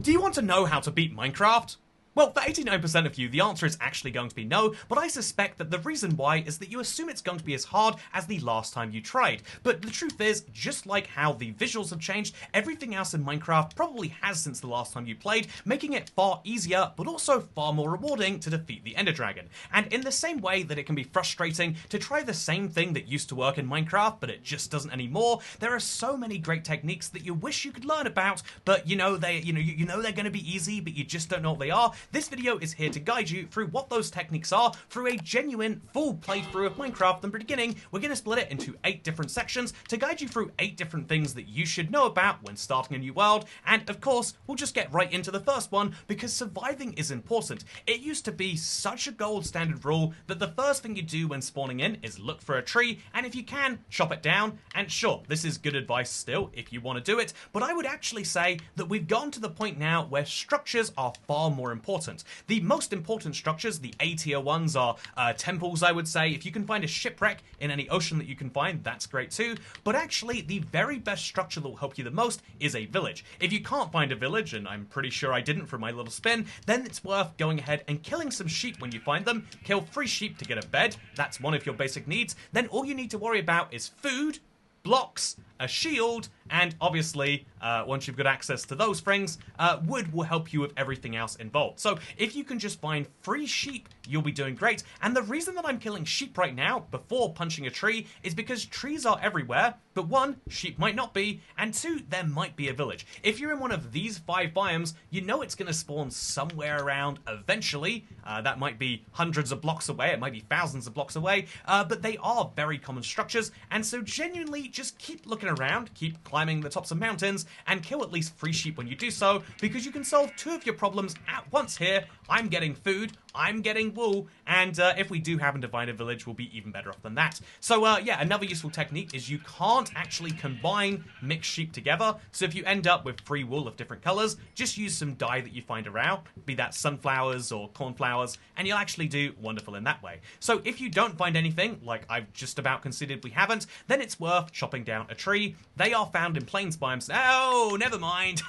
Do you want to know how to beat Minecraft? Well, for 89% of you, the answer is actually going to be no, but I suspect that the reason why is that you assume it's going to be as hard as the last time you tried. But the truth is, just like how the visuals have changed, everything else in Minecraft probably has since the last time you played, making it far easier, but also far more rewarding to defeat the Ender Dragon. And in the same way that it can be frustrating to try the same thing that used to work in Minecraft, but it just doesn't anymore, there are so many great techniques that you wish you could learn about, but you know they're going to be easy, but you just don't know what they are. This video is here to guide you through what those techniques are through a genuine full playthrough of Minecraft. From the beginning, we're going to split it into 8 different sections to guide you through 8 different things that you should know about when starting a new world. And of course, we'll just get right into the first one because surviving is important. It used to be such a gold standard rule that the first thing you do when spawning in is look for a tree, and if you can, chop it down. And sure, this is good advice still if you want to do it, but I would actually say that we've gone to the point now where structures are far more important. The most important structures, the A tier ones, are temples, I would say. If you can find a shipwreck in any ocean that you can find, that's great too. But actually, the very best structure that will help you the most is a village. If you can't find a village, and I'm pretty sure I didn't from my little spin, then it's worth going ahead and killing some sheep when you find them. Kill 3 sheep to get a bed. That's one of your basic needs. Then all you need to worry about is food, blocks, a shield, and obviously, once you've got access to those things, wood will help you with everything else involved. So if you can just find 3 sheep, you'll be doing great. And the reason that I'm killing sheep right now before punching a tree is because trees are everywhere, but 1, sheep might not be, and 2, there might be a village. If you're in one of these 5 biomes, you know it's going to spawn somewhere around eventually. That might be hundreds of blocks away, it might be thousands of blocks away, but they are very common structures, and so genuinely just keep looking around, keep climbing the tops of mountains, and kill at least 3 sheep when you do so, because you can solve 2 of your problems at once here. I'm getting food, I'm getting wool, and if we do happen to find a village, we'll be even better off than that. So yeah, another useful technique is you can't actually combine mixed sheep together, so if you end up with 3 wool of different colors, just use some dye that you find around, be that sunflowers or cornflowers, and you'll actually do wonderful in that way. So if you don't find anything, like I've just about considered we haven't, then it's worth chopping down a tree. They are found in plains biomes. Oh, never mind.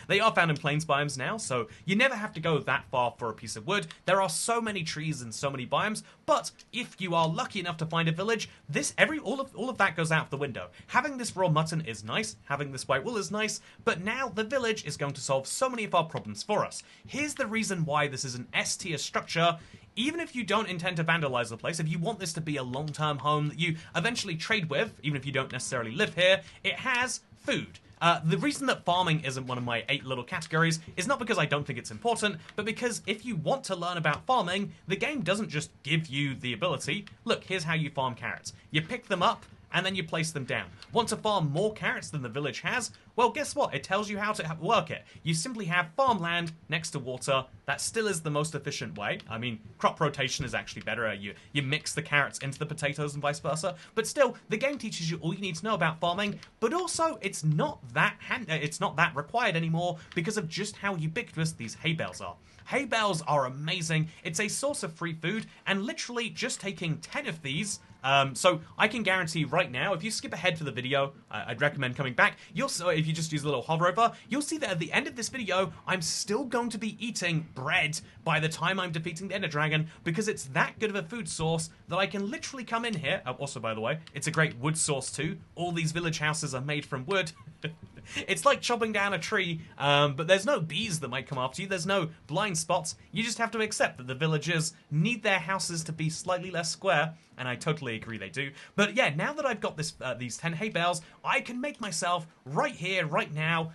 They are found in plains biomes now, so you never have to go that far for a piece of wood. There are so many trees in so many biomes, but if you are lucky enough to find a village, all of that goes out the window. Having this raw mutton is nice, having this white wool is nice, but now the village is going to solve so many of our problems for us. Here's the reason why this is an S tier structure. Even if you don't intend to vandalize the place, if you want this to be a long-term home that you eventually trade with, even if you don't necessarily live here, it has food. The reason that farming isn't one of my 8 little categories is not because I don't think it's important, but because if you want to learn about farming, the game doesn't just give you the ability. Look, here's how you farm carrots. You pick them up, and then you place them down. Want to farm more carrots than the village has? Well, guess what? It tells you how to work it. You simply have farmland next to water. That still is the most efficient way. I mean, crop rotation is actually better. You mix the carrots into the potatoes and vice versa. But still, the game teaches you all you need to know about farming, but also it's not that required anymore because of just how ubiquitous these hay bales are. Hay bales are amazing. It's a source of free food, and literally just taking 10 of these, so I can guarantee right now, if you skip ahead for the video, I'd recommend coming back. If you just use a little hover over, you'll see that at the end of this video, I'm still going to be eating bread by the time I'm defeating the Ender Dragon, because it's that good of a food source that I can literally come in here. Also, by the way, it's a great wood source too. All these village houses are made from wood. It's like chopping down a tree, but there's no bees that might come after you. There's no blind spots. You just have to accept that the villagers need their houses to be slightly less square, and I totally agree they do. But yeah, now that I've got these 10 hay bales, I can make myself right here, right now,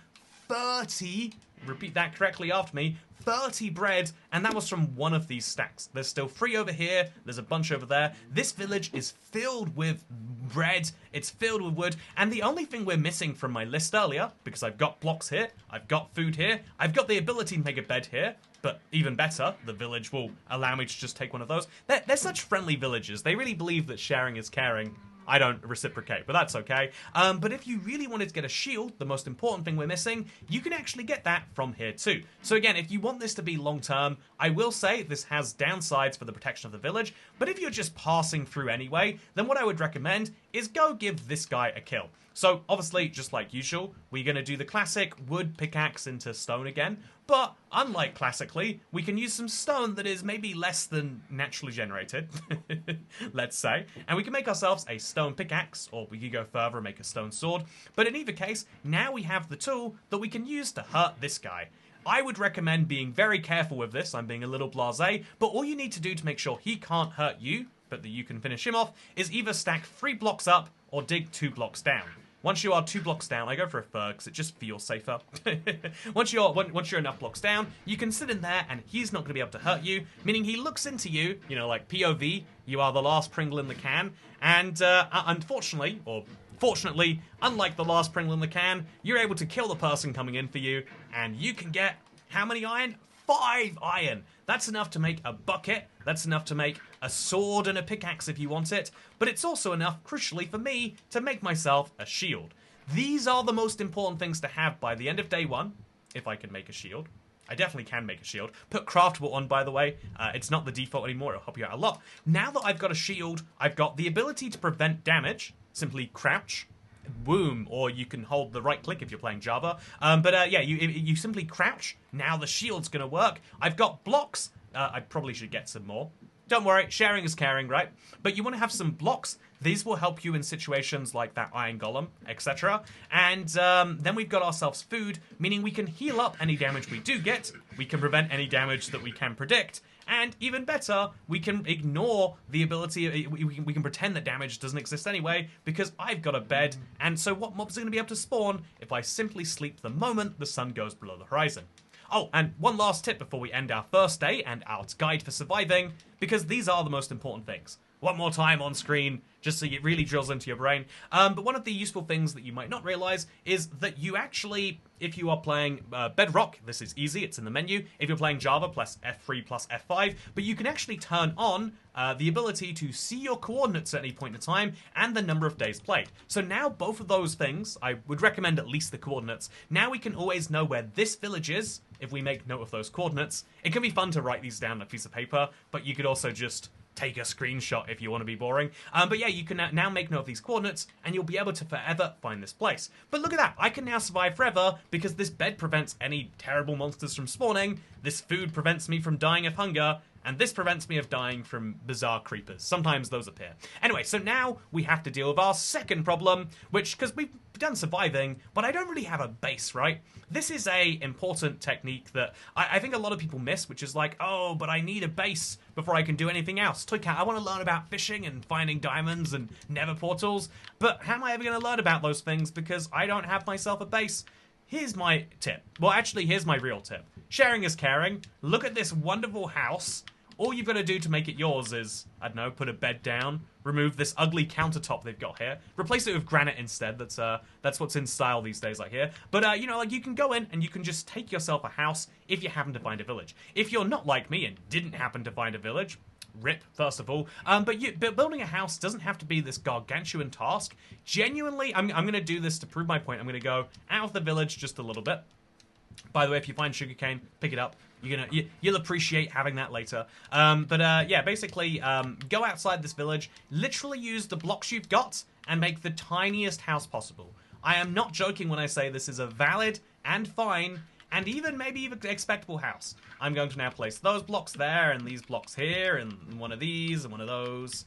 30, repeat that correctly after me, 30 bread, and that was from one of these stacks. There's still 3 over here, there's a bunch over there. This village is filled with bread, it's filled with wood, and the only thing we're missing from my list earlier, because I've got blocks here, I've got food here, I've got the ability to make a bed here, but even better, the village will allow me to just take one of those. They're such friendly villagers. They really believe that sharing is caring. I don't reciprocate, but that's okay. But if you really wanted to get a shield, the most important thing we're missing, you can actually get that from here too. So again, if you want this to be long term, I will say this has downsides for the protection of the village, but if you're just passing through anyway, then what I would recommend is go give this guy a kill. So obviously, just like usual, we're going to do the classic wood pickaxe into stone again. But unlike classically, we can use some stone that is maybe less than naturally generated, let's say. And we can make ourselves a stone pickaxe, or we could go further and make a stone sword. But in either case, now we have the tool that we can use to hurt this guy. I would recommend being very careful with this. I'm being a little blasé, but all you need to do to make sure he can't hurt you, but that you can finish him off, is either stack 3 blocks up or dig 2 blocks down. Once you are 2 blocks down, I go for a third because it just feels safer. Once you're enough blocks down, you can sit in there and he's not going to be able to hurt you, meaning he looks into you, you know, like POV, you are the last Pringle in the can, and unfortunately, or fortunately, unlike the last Pringle in the can, you're able to kill the person coming in for you, and you can get how many iron? 5 iron. That's enough to make a bucket. That's enough to make a sword and a pickaxe if you want it. But it's also enough, crucially for me, to make myself a shield. These are the most important things to have by the end of day 1, if I can make a shield. I definitely can make a shield. Put craftable on, by the way. It's not the default anymore. It'll help you out a lot. Now that I've got a shield, I've got the ability to prevent damage. Simply crouch. Boom, or you can hold the right click if you're playing Java. Yeah, you simply crouch. Now the shield's going to work. I've got blocks. I probably should get some more. Don't worry, sharing is caring, right? But you want to have some blocks. These will help you in situations like that iron golem, etc. And then we've got ourselves food, meaning we can heal up any damage we do get. We can prevent any damage that we can predict. And even better, we can ignore the ability, we can pretend that damage doesn't exist anyway, because I've got a bed, and so what mobs are going to be able to spawn if I simply sleep the moment the sun goes below the horizon? Oh, and one last tip before we end our first day and our guide for surviving, because these are the most important things. One more time on screen, just so it really drills into your brain. But one of the useful things that you might not realize is that you actually, if you are playing Bedrock, this is easy, it's in the menu. If you're playing Java, plus F3 plus F5, but you can actually turn on the ability to see your coordinates at any point in time and the number of days played. So now both of those things, I would recommend at least the coordinates. Now we can always know where this village is if we make note of those coordinates. It can be fun to write these down on a piece of paper, but you could also just take a screenshot if you want to be boring. But yeah, you can now make note of these coordinates, and you'll be able to forever find this place. But look at that, I can now survive forever, because this bed prevents any terrible monsters from spawning, this food prevents me from dying of hunger, and this prevents me of dying from bizarre creepers. Sometimes those appear. Anyway, so now we have to deal with our second problem, which, because we've done surviving, but I don't really have a base, right? This is a important technique that I think a lot of people miss, which is like, oh, but I need a base before I can do anything else. Toycat, I want to learn about fishing and finding diamonds and nether portals, but how am I ever going to learn about those things because I don't have myself a base? Here's my tip. Well, actually, here's my real tip. Sharing is caring. Look at this wonderful house. All you've got to do to make it yours is, I don't know, put a bed down, remove this ugly countertop they've got here, replace it with granite instead. That's what's in style these days, I hear. But, you know, like, you can go in and you can just take yourself a house if you happen to find a village. If you're not like me and didn't happen to find a village, rip, first of all. But building a house doesn't have to be this gargantuan task. Genuinely, I'm going to do this to prove my point. I'm going to go out of the village just a little bit. By the way, if you find sugarcane, pick it up. You'll appreciate having that later. Yeah, basically, go outside this village, literally use the blocks you've got, and make the tiniest house possible. I am not joking when I say this is a valid and fine, and maybe even expectable house. I'm going to now place those blocks there, and these blocks here, and one of these, and one of those.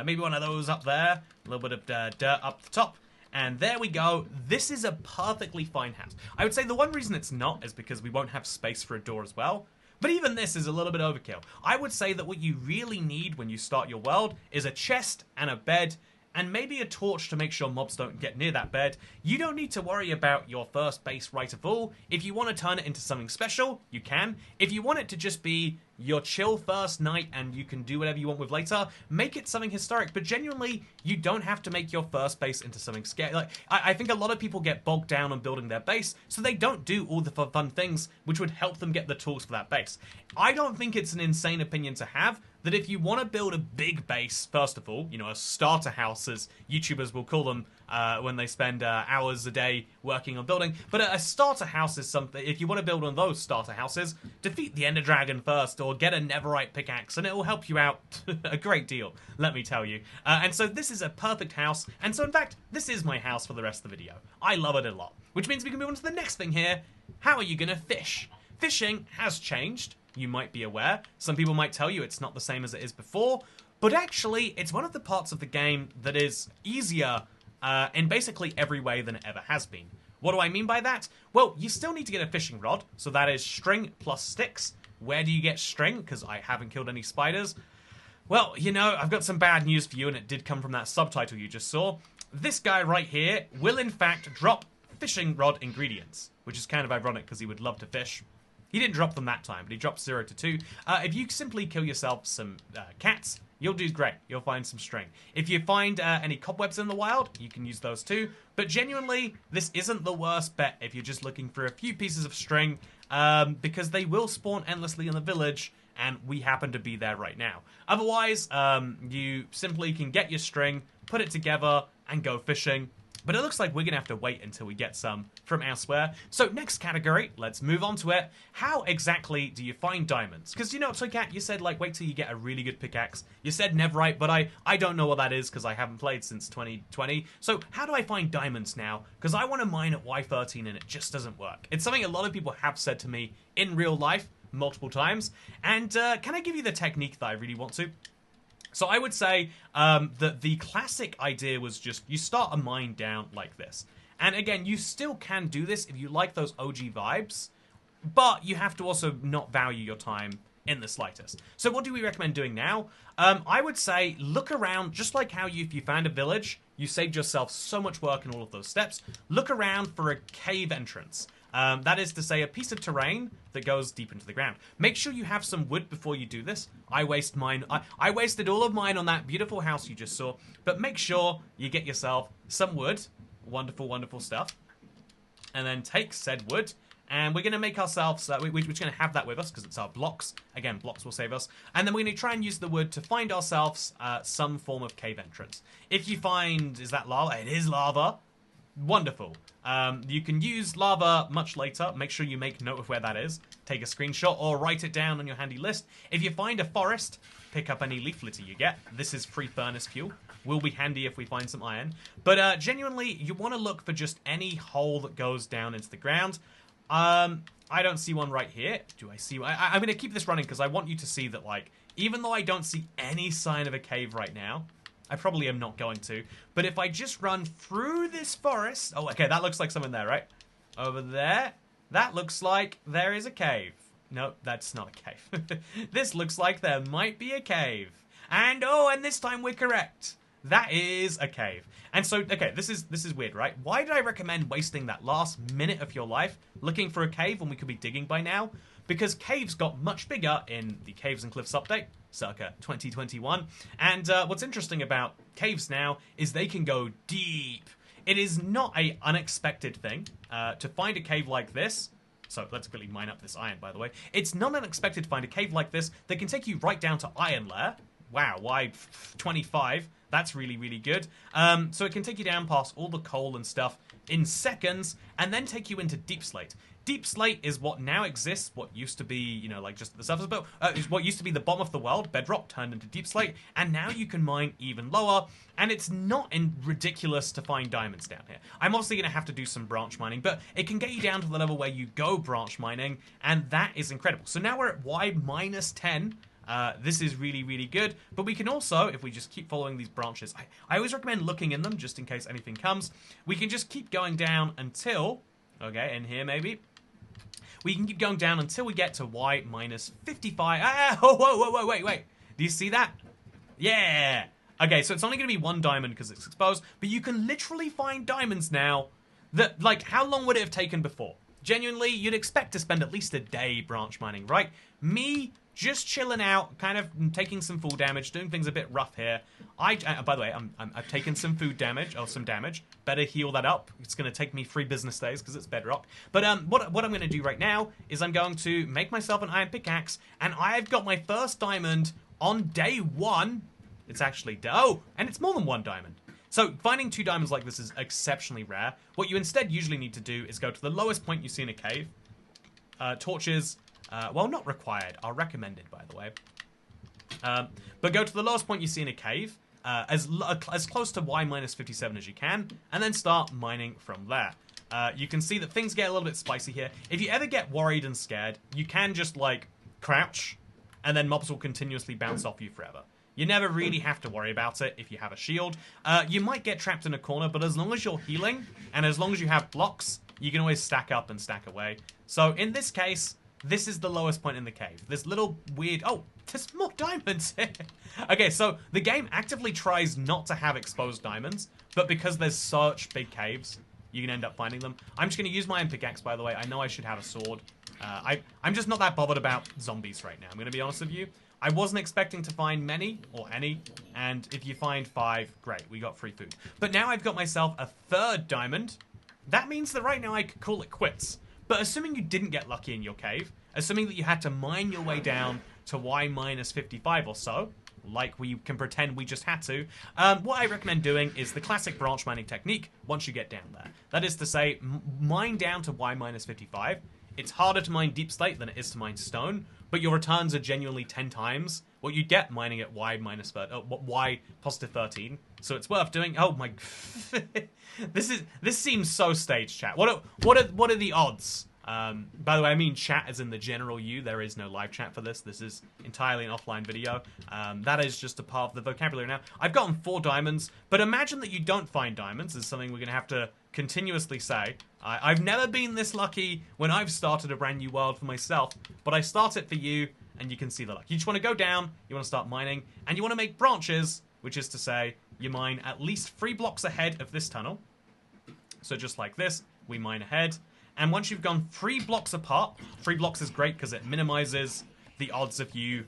Maybe one of those up there. A little bit of dirt up the top. And there we go. This is a perfectly fine house. I would say the one reason it's not is because we won't have space for a door as well. But even this is a little bit overkill. I would say that what you really need when you start your world is a chest and a bed and maybe a torch to make sure mobs don't get near that bed. You don't need to worry about your first base right of all. If you want to turn it into something special, you can. If you want it to just be your chill first night and you can do whatever you want with later, make it something historic. But genuinely, you don't have to make your first base into something scary. Like, I think a lot of people get bogged down on building their base, so they don't do all the fun things which would help them get the tools for that base. I don't think it's an insane opinion to have that if you want to build a big base, first of all, you know, a starter house, as YouTubers will call them, when they spend hours a day working on building. But a starter house is something, if you want to build one of those starter houses, defeat the Ender Dragon first or get a Netherite pickaxe and it will help you out a great deal, let me tell you. And so this is a perfect house, and so in fact, this is my house for the rest of the video. I love it a lot, which means we can move on to the next thing here. How are you going to fish? Fishing has changed, you might be aware. Some people might tell you it's not the same as it is before, but actually, it's one of the parts of the game that is easier in basically every way than it ever has been. What do I mean by that? Well, you still need to get a fishing rod, so that is string plus sticks. Where do you get string? Because I haven't killed any spiders. Well, you know, I've got some bad news for you, and it did come from that subtitle you just saw. This guy right here will, in fact, drop fishing rod ingredients, which is kind of ironic because he would love to fish. He didn't drop them that time, but he dropped 0 to 2. If you simply kill yourself some cats, you'll do great. You'll find some string. If you find any cobwebs in the wild, you can use those too. But genuinely, this isn't the worst bet if you're just looking for a few pieces of string, because they will spawn endlessly in the village, and we happen to be there right now. Otherwise, you simply can get your string, put it together, and go fishing. But it looks like we're going to have to wait until we get some from elsewhere. So next category, let's move on to it. How exactly do you find diamonds? Because, you know, Toycat, you said, like, wait till you get a really good pickaxe. You said Netherite, but I don't know what that is because I haven't played since 2020. So how do I find diamonds now? Because I want to mine at Y13 and it just doesn't work. It's something a lot of people have said to me in real life multiple times. And can I give you the technique that I really want to? So I would say that the classic idea was just you start a mine down like this. And again, you still can do this if you like those OG vibes, but you have to also not value your time in the slightest. So what do we recommend doing now? I would say look around, just like how if you found a village, you saved yourself so much work in all of those steps. Look around for a cave entrance. That is to say, a piece of terrain that goes deep into the ground. Make sure you have some wood before you do this. I wasted all of mine on that beautiful house you just saw. But make sure you get yourself some wood. Wonderful, wonderful stuff. And then take said wood. And we're going to make ourselves, we're just going to have that with us because it's our blocks. Again, blocks will save us. And then we're going to try and use the wood to find ourselves some form of cave entrance. If you find, is that lava? It is lava. Wonderful. You can use lava much later. Make sure you make note of where that is. Take a screenshot or write it down on your handy list. If you find a forest, pick up any leaf litter you get. This is free furnace fuel. Will be handy if we find some iron. But genuinely, you want to look for just any hole that goes down into the ground. I don't see one right here. Do I see one? I'm going to keep this running because I want you to see that, like, even though I don't see any sign of a cave right now, I probably am not going to. But if I just run through this forest... Oh, okay, that looks like something there, right? Over there. That looks like there is a cave. No, that's not a cave. This looks like there might be a cave. And, oh, and this time we're correct. That is a cave. And so, okay, this is weird, right? Why did I recommend wasting that last minute of your life looking for a cave when we could be digging by now? Because caves got much bigger in the Caves and Cliffs update, circa 2021. And what's interesting about caves now is they can go deep. It is not an unexpected thing to find a cave like this. So let's quickly mine up this iron, by the way. It's not unexpected to find a cave like this that can take you right down to iron layer. Wow, why 25? That's really, really good. So it can take you down past all the coal and stuff in seconds, and then take you into deep slate. Deep slate is what now exists, what used to be, you know, like just the surface, but is what used to be the bottom of the world, bedrock, turned into deep slate, and now you can mine even lower, and it's not ridiculous to find diamonds down here. I'm obviously going to have to do some branch mining, but it can get you down to the level where you go branch mining, and that is incredible. So now we're at Y minus 10. This is really, really good. But we can also, if we just keep following these branches, I always recommend looking in them just in case anything comes. We can just keep going down until, okay, in here maybe. We can keep going down until we get to Y minus 55. Wait. Do you see that? Yeah. Okay, so it's only going to be one diamond because it's exposed. But you can literally find diamonds now that, like, how long would it have taken before? Genuinely, you'd expect to spend at least a day branch mining, right? Me, just chilling out, kind of taking some fall damage, doing things a bit rough here. By the way, I've taken some food damage, or some damage. Better heal that up. It's going to take me 3 business days because it's bedrock. But what I'm going to do right now is I'm going to make myself an iron pickaxe, and I've got my first diamond on day 1. It's actually, oh, and it's more than 1 diamond. So finding 2 diamonds like this is exceptionally rare. What you instead usually need to do is go to the lowest point you see in a cave. Torches, well, not required, are recommended, by the way. But go to the lowest point you see in a cave, as close to Y minus 57 as you can, and then start mining from there. You can see that things get a little bit spicy here. If you ever get worried and scared, you can just, like, crouch, and then mobs will continuously bounce off you forever. You never really have to worry about it if you have a shield. You might get trapped in a corner, but as long as you're healing, and as long as you have blocks, you can always stack up and stack away. So in this case, this is the lowest point in the cave. This little weird... Oh, there's more diamonds here. Okay, so the game actively tries not to have exposed diamonds, but because there's such big caves, you can end up finding them. I'm just going to use my pickaxe, by the way. I know I should have a sword. I'm just not that bothered about zombies right now. I'm going to be honest with you. I wasn't expecting to find many, or any, and if you find 5, great, we got free food. But now I've got myself a 3rd diamond. That means that right now I could call it quits. But assuming you didn't get lucky in your cave, assuming that you had to mine your way down to Y minus 55 or so, like we can pretend we just had to, what I recommend doing is the classic branch mining technique once you get down there. That is to say, mine down to Y minus 55. It's harder to mine deep slate than it is to mine stone, but your returns are genuinely 10 times what you get mining at Y minus Y positive 13. So it's worth doing. Oh my, this seems so staged, chat. What are the odds? By the way, I mean chat as in the general you. There is no live chat for this. This is entirely an offline video. That is just a part of the vocabulary now. I've gotten 4 diamonds, but imagine that you don't find diamonds is something we're going to have to continuously say. I've never been this lucky when I've started a brand new world for myself, but I start it for you, and you can see the luck. You just want to go down, you want to start mining, and you want to make branches, which is to say, you mine at least 3 blocks ahead of this tunnel. So just like this, we mine ahead. And once you've gone 3 blocks apart, 3 blocks is great because it minimizes the odds of you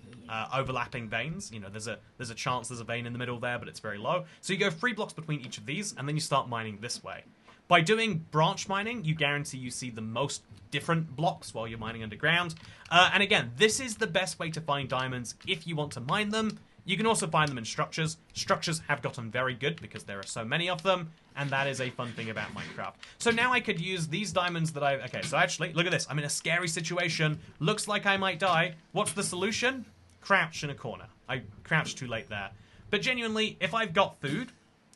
overlapping veins. You know, there's a chance there's a vein in the middle there, but it's very low. So you go 3 blocks between each of these, and then you start mining this way. By doing branch mining, you guarantee you see the most different blocks while you're mining underground. And again, this is the best way to find diamonds if you want to mine them. You can also find them in structures. Structures have gotten very good because there are so many of them, and that is a fun thing about Minecraft. So now I could use these diamonds that I've... Okay, so actually, look at this. I'm in a scary situation. Looks like I might die. What's the solution? Crouch in a corner. I crouched too late there. But genuinely, if I've got food,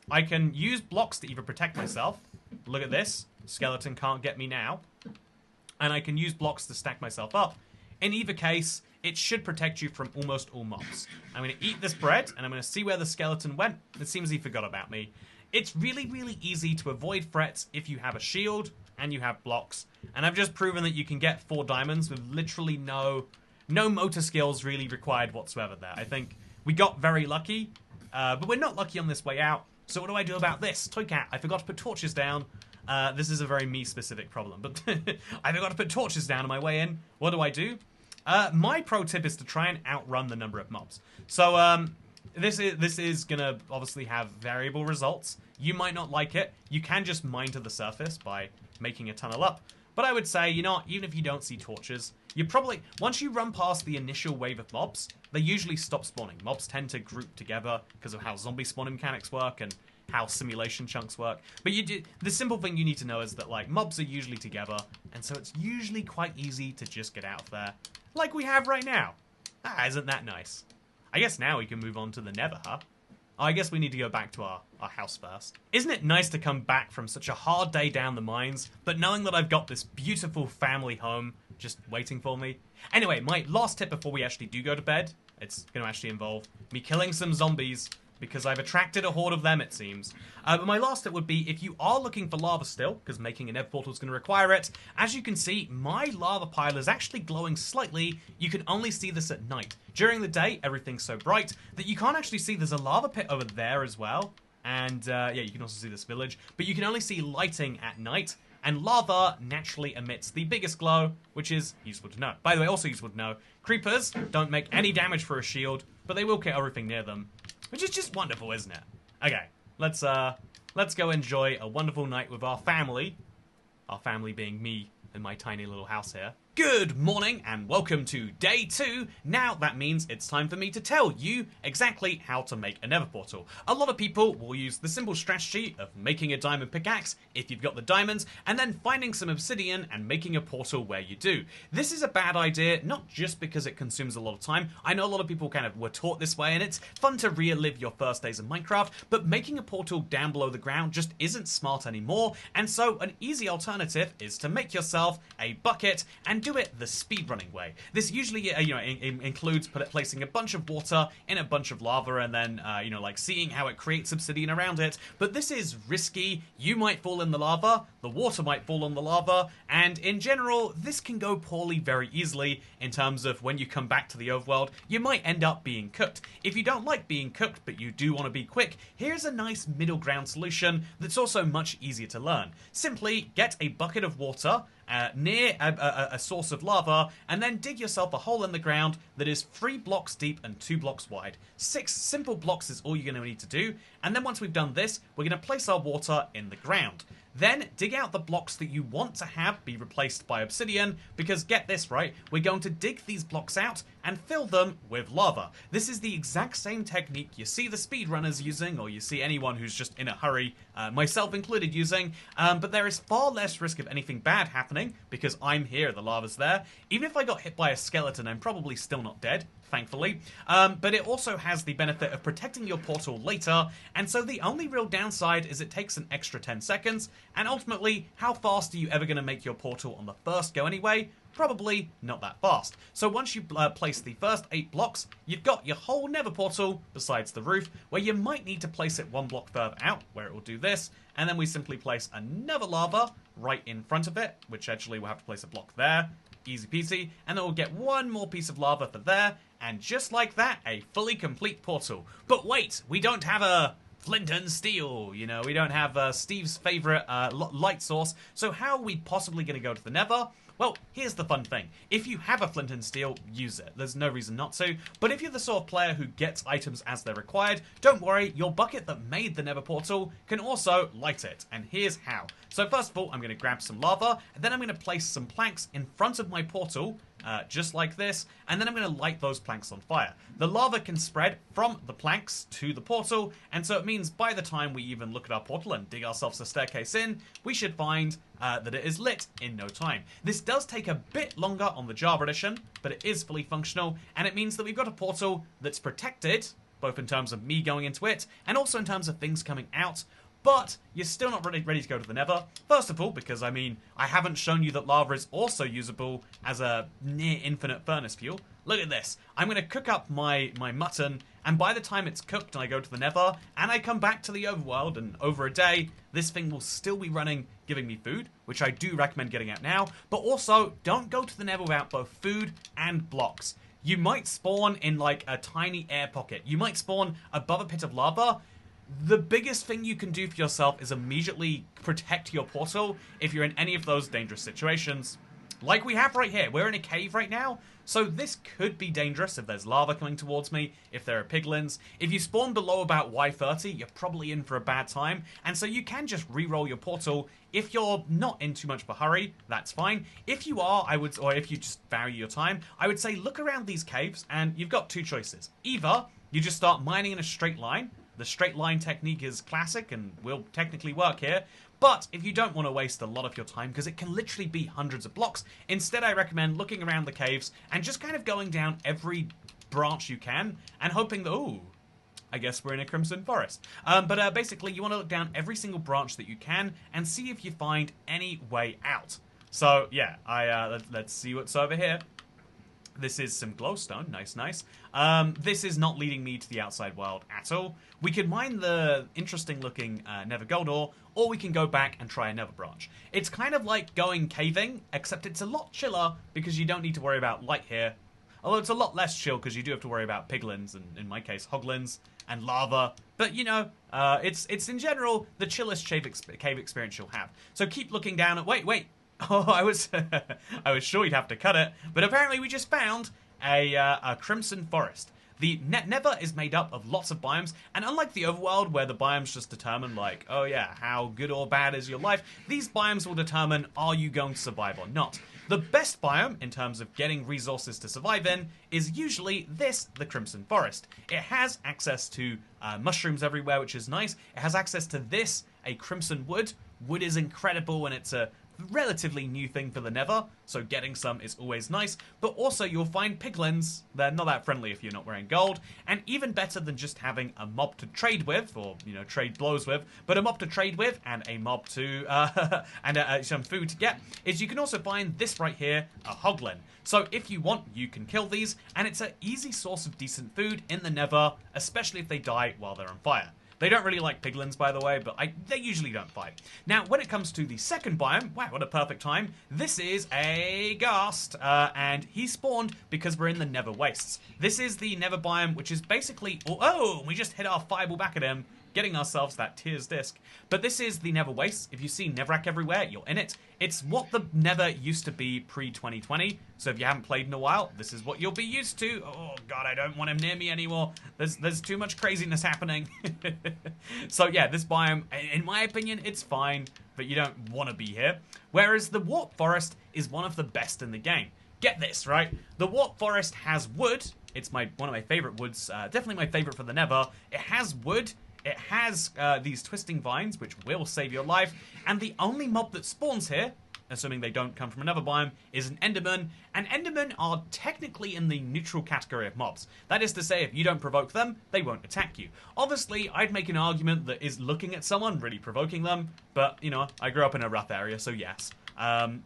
I can use blocks to either protect myself. Look at this. Skeleton can't get me now. And I can use blocks to stack myself up. In either case, it should protect you from almost all mobs. I'm going to eat this bread, and I'm going to see where the skeleton went. It seems he forgot about me. It's really, really easy to avoid threats if you have a shield and you have blocks. And I've just proven that you can get 4 diamonds with literally no motor skills really required whatsoever there. I think we got very lucky, but we're not lucky on this way out. So what do I do about this? Toy Cat, I forgot to put torches down. This is a very me-specific problem, but I forgot to put torches down on my way in. What do? My pro tip is to try and outrun the number of mobs. So this is gonna obviously have variable results. You might not like it. You can just mine to the surface by making a tunnel up. But I would say, you know, even if you don't see torches, you probably, once you run past the initial wave of mobs, they usually stop spawning. Mobs tend to group together because of how zombie spawning mechanics work and how simulation chunks work. But the simple thing you need to know is that, like, mobs are usually together, and so it's usually quite easy to just get out of there, like we have right now. Ah, isn't that nice? I guess now we can move on to the Nether, huh? Oh, I guess we need to go back to our house first. Isn't it nice to come back from such a hard day down the mines, but knowing that I've got this beautiful family home just waiting for me? Anyway, my last tip before we actually do go to bed, it's going to actually involve me killing some zombies, because I've attracted a horde of them, it seems. But my last tip would be, if you are looking for lava still, because making a Nether portal is going to require it, as you can see, my lava pile is actually glowing slightly. You can only see this at night. During the day, everything's so bright that you can't actually see there's a lava pit over there as well. And, yeah, you can also see this village. But you can only see lighting at night, and lava naturally emits the biggest glow, which is useful to know. By the way, also useful to know, creepers don't make any damage for a shield, but they will kill everything near them. Which is just wonderful, isn't it? Okay, let's go enjoy a wonderful night with our family. Our family being me and my tiny little house here. Good morning and welcome to day 2. Now that means it's time for me to tell you exactly how to make a nether portal. A lot of people will use the simple strategy of making a diamond pickaxe if you've got the diamonds, and then finding some obsidian and making a portal where you do. This is a bad idea, not just because it consumes a lot of time. I know a lot of people kind of were taught this way and it's fun to relive your first days of Minecraft, but making a portal down below the ground just isn't smart anymore, and so an easy alternative is to make yourself a bucket and do it the speedrunning way. This usually, includes placing a bunch of water in a bunch of lava and then, like seeing how it creates obsidian around it. But this is risky. You might fall in the lava, the water might fall on the lava, and in general, this can go poorly very easily in terms of when you come back to the overworld, you might end up being cooked. If you don't like being cooked, but you do want to be quick, here's a nice middle ground solution that's also much easier to learn. Simply get a bucket of water near a source of lava, and then dig yourself a hole in the ground that is 3 blocks deep and 2 blocks wide. 6 simple blocks is all you're going to need to do, and then once we've done this, we're going to place our water in the ground. Then dig out the blocks that you want to have be replaced by obsidian, because get this right, we're going to dig these blocks out and fill them with lava. This is the exact same technique you see the speedrunners using, or you see anyone who's just in a hurry, myself included, using, but there is far less risk of anything bad happening, because I'm here, the lava's there. Even if I got hit by a skeleton, I'm probably still not dead, thankfully, but it also has the benefit of protecting your portal later, and so the only real downside is it takes an extra 10 seconds, and ultimately, how fast are you ever going to make your portal on the first go anyway? Probably not that fast. So once you place the first 8 blocks, you've got your whole nether portal, besides the roof, where you might need to place it 1 block further out, where it will do this, and then we simply place another lava right in front of it, which actually we'll have to place a block there, easy peasy, and then we'll get 1 more piece of lava for there, and just like that, a fully complete portal. But wait, we don't have a flint and steel, we don't have Steve's favourite light source, so how are we possibly going to go to the nether? Well, here's the fun thing. If you have a flint and steel, use it. There's no reason not to. But if you're the sort of player who gets items as they're required, don't worry, your bucket that made the nether portal can also light it. And here's how. So first of all, I'm going to grab some lava, and then I'm going to place some planks in front of my portal, just like this, and then I'm going to light those planks on fire. The lava can spread from the planks to the portal, and so it means by the time we even look at our portal and dig ourselves a staircase in, we should find that it is lit in no time. This does take a bit longer on the Java edition, but it is fully functional, and it means that we've got a portal that's protected, both in terms of me going into it, and also in terms of things coming out. But you're still not ready to go to the nether. First of all, because, I haven't shown you that lava is also usable as a near infinite furnace fuel. Look at this. I'm going to cook up my mutton, and by the time it's cooked and I go to the nether, and I come back to the overworld, and over a day, this thing will still be running, giving me food, which I do recommend getting out now. But also, don't go to the nether without both food and blocks. You might spawn in, like, a tiny air pocket. You might spawn above a pit of lava. The biggest thing you can do for yourself is immediately protect your portal if you're in any of those dangerous situations. Like we have right here. We're in a cave right now, so this could be dangerous if there's lava coming towards me, if there are piglins. If you spawn below about Y30, you're probably in for a bad time, and so you can just re-roll your portal. If you're not in too much of a hurry, that's fine. If you are, or if you just value your time, I would say look around these caves, and you've got 2 choices. Either you just start mining in a straight line. The straight line technique is classic and will technically work here, but if you don't want to waste a lot of your time, because it can literally be hundreds of blocks, instead I recommend looking around the caves and just kind of going down every branch you can and hoping that, ooh, I guess we're in a crimson forest. But basically you want to look down every single branch that you can and see if you find any way out. So yeah, let's see what's over here. This is some glowstone, nice. This is not leading me to the outside world at all. We could mine the interesting looking nether gold ore, or we can go back and try another branch. It's kind of like going caving, except it's a lot chiller because you don't need to worry about light here. Although it's a lot less chill because you do have to worry about piglins, and in my case, hoglins, and lava. But, it's in general the chillest cave experience you'll have. So keep looking down at... Wait. Oh, I was sure you'd have to cut it, but apparently we just found a crimson forest. The nether is made up of lots of biomes, and unlike the overworld where the biomes just determine, like, oh yeah, how good or bad is your life, these biomes will determine, are you going to survive or not. The best biome in terms of getting resources to survive in is usually this, the Crimson Forest. It has access to mushrooms everywhere, which is nice. It has access to this, a Crimson Wood. Wood is incredible and it's a relatively new thing for the Nether, so getting some is always nice. But also you'll find piglins. They're not that friendly if you're not wearing gold, and even better than just having a mob to trade with, or trade blows with, but a mob to trade with and a mob to and some food to get, is you can also find this right here, a hoglin. So if you want, you can kill these, and it's an easy source of decent food in the Nether, especially if they die while they're on fire. They don't really like piglins, by the way, but they usually don't fight. Now, when it comes to the second biome, wow, what a perfect time. This is a ghast, and he spawned because we're in the Nether Wastes. This is the Nether biome, which is basically... Oh, we just hit our fireball back at him, getting ourselves that Tears disc. But this is the Nether Wastes. If you see Netherrack everywhere, you're in it. It's what the Nether used to be pre-2020. So if you haven't played in a while, this is what you'll be used to. Oh god, I don't want him near me anymore. There's too much craziness happening. So yeah, this biome, in my opinion, it's fine, but you don't want to be here. Whereas the Warp Forest is one of the best in the game. Get this, right? The Warp Forest has wood. It's one of my favorite woods. Definitely my favorite for the Nether. It has wood. It has these twisting vines, which will save your life, and the only mob that spawns here, assuming they don't come from another biome, is an Enderman, and Endermen are technically in the neutral category of mobs. That is to say, if you don't provoke them, they won't attack you. Obviously, I'd make an argument that is looking at someone really provoking them, but, I grew up in a rough area, so yes. And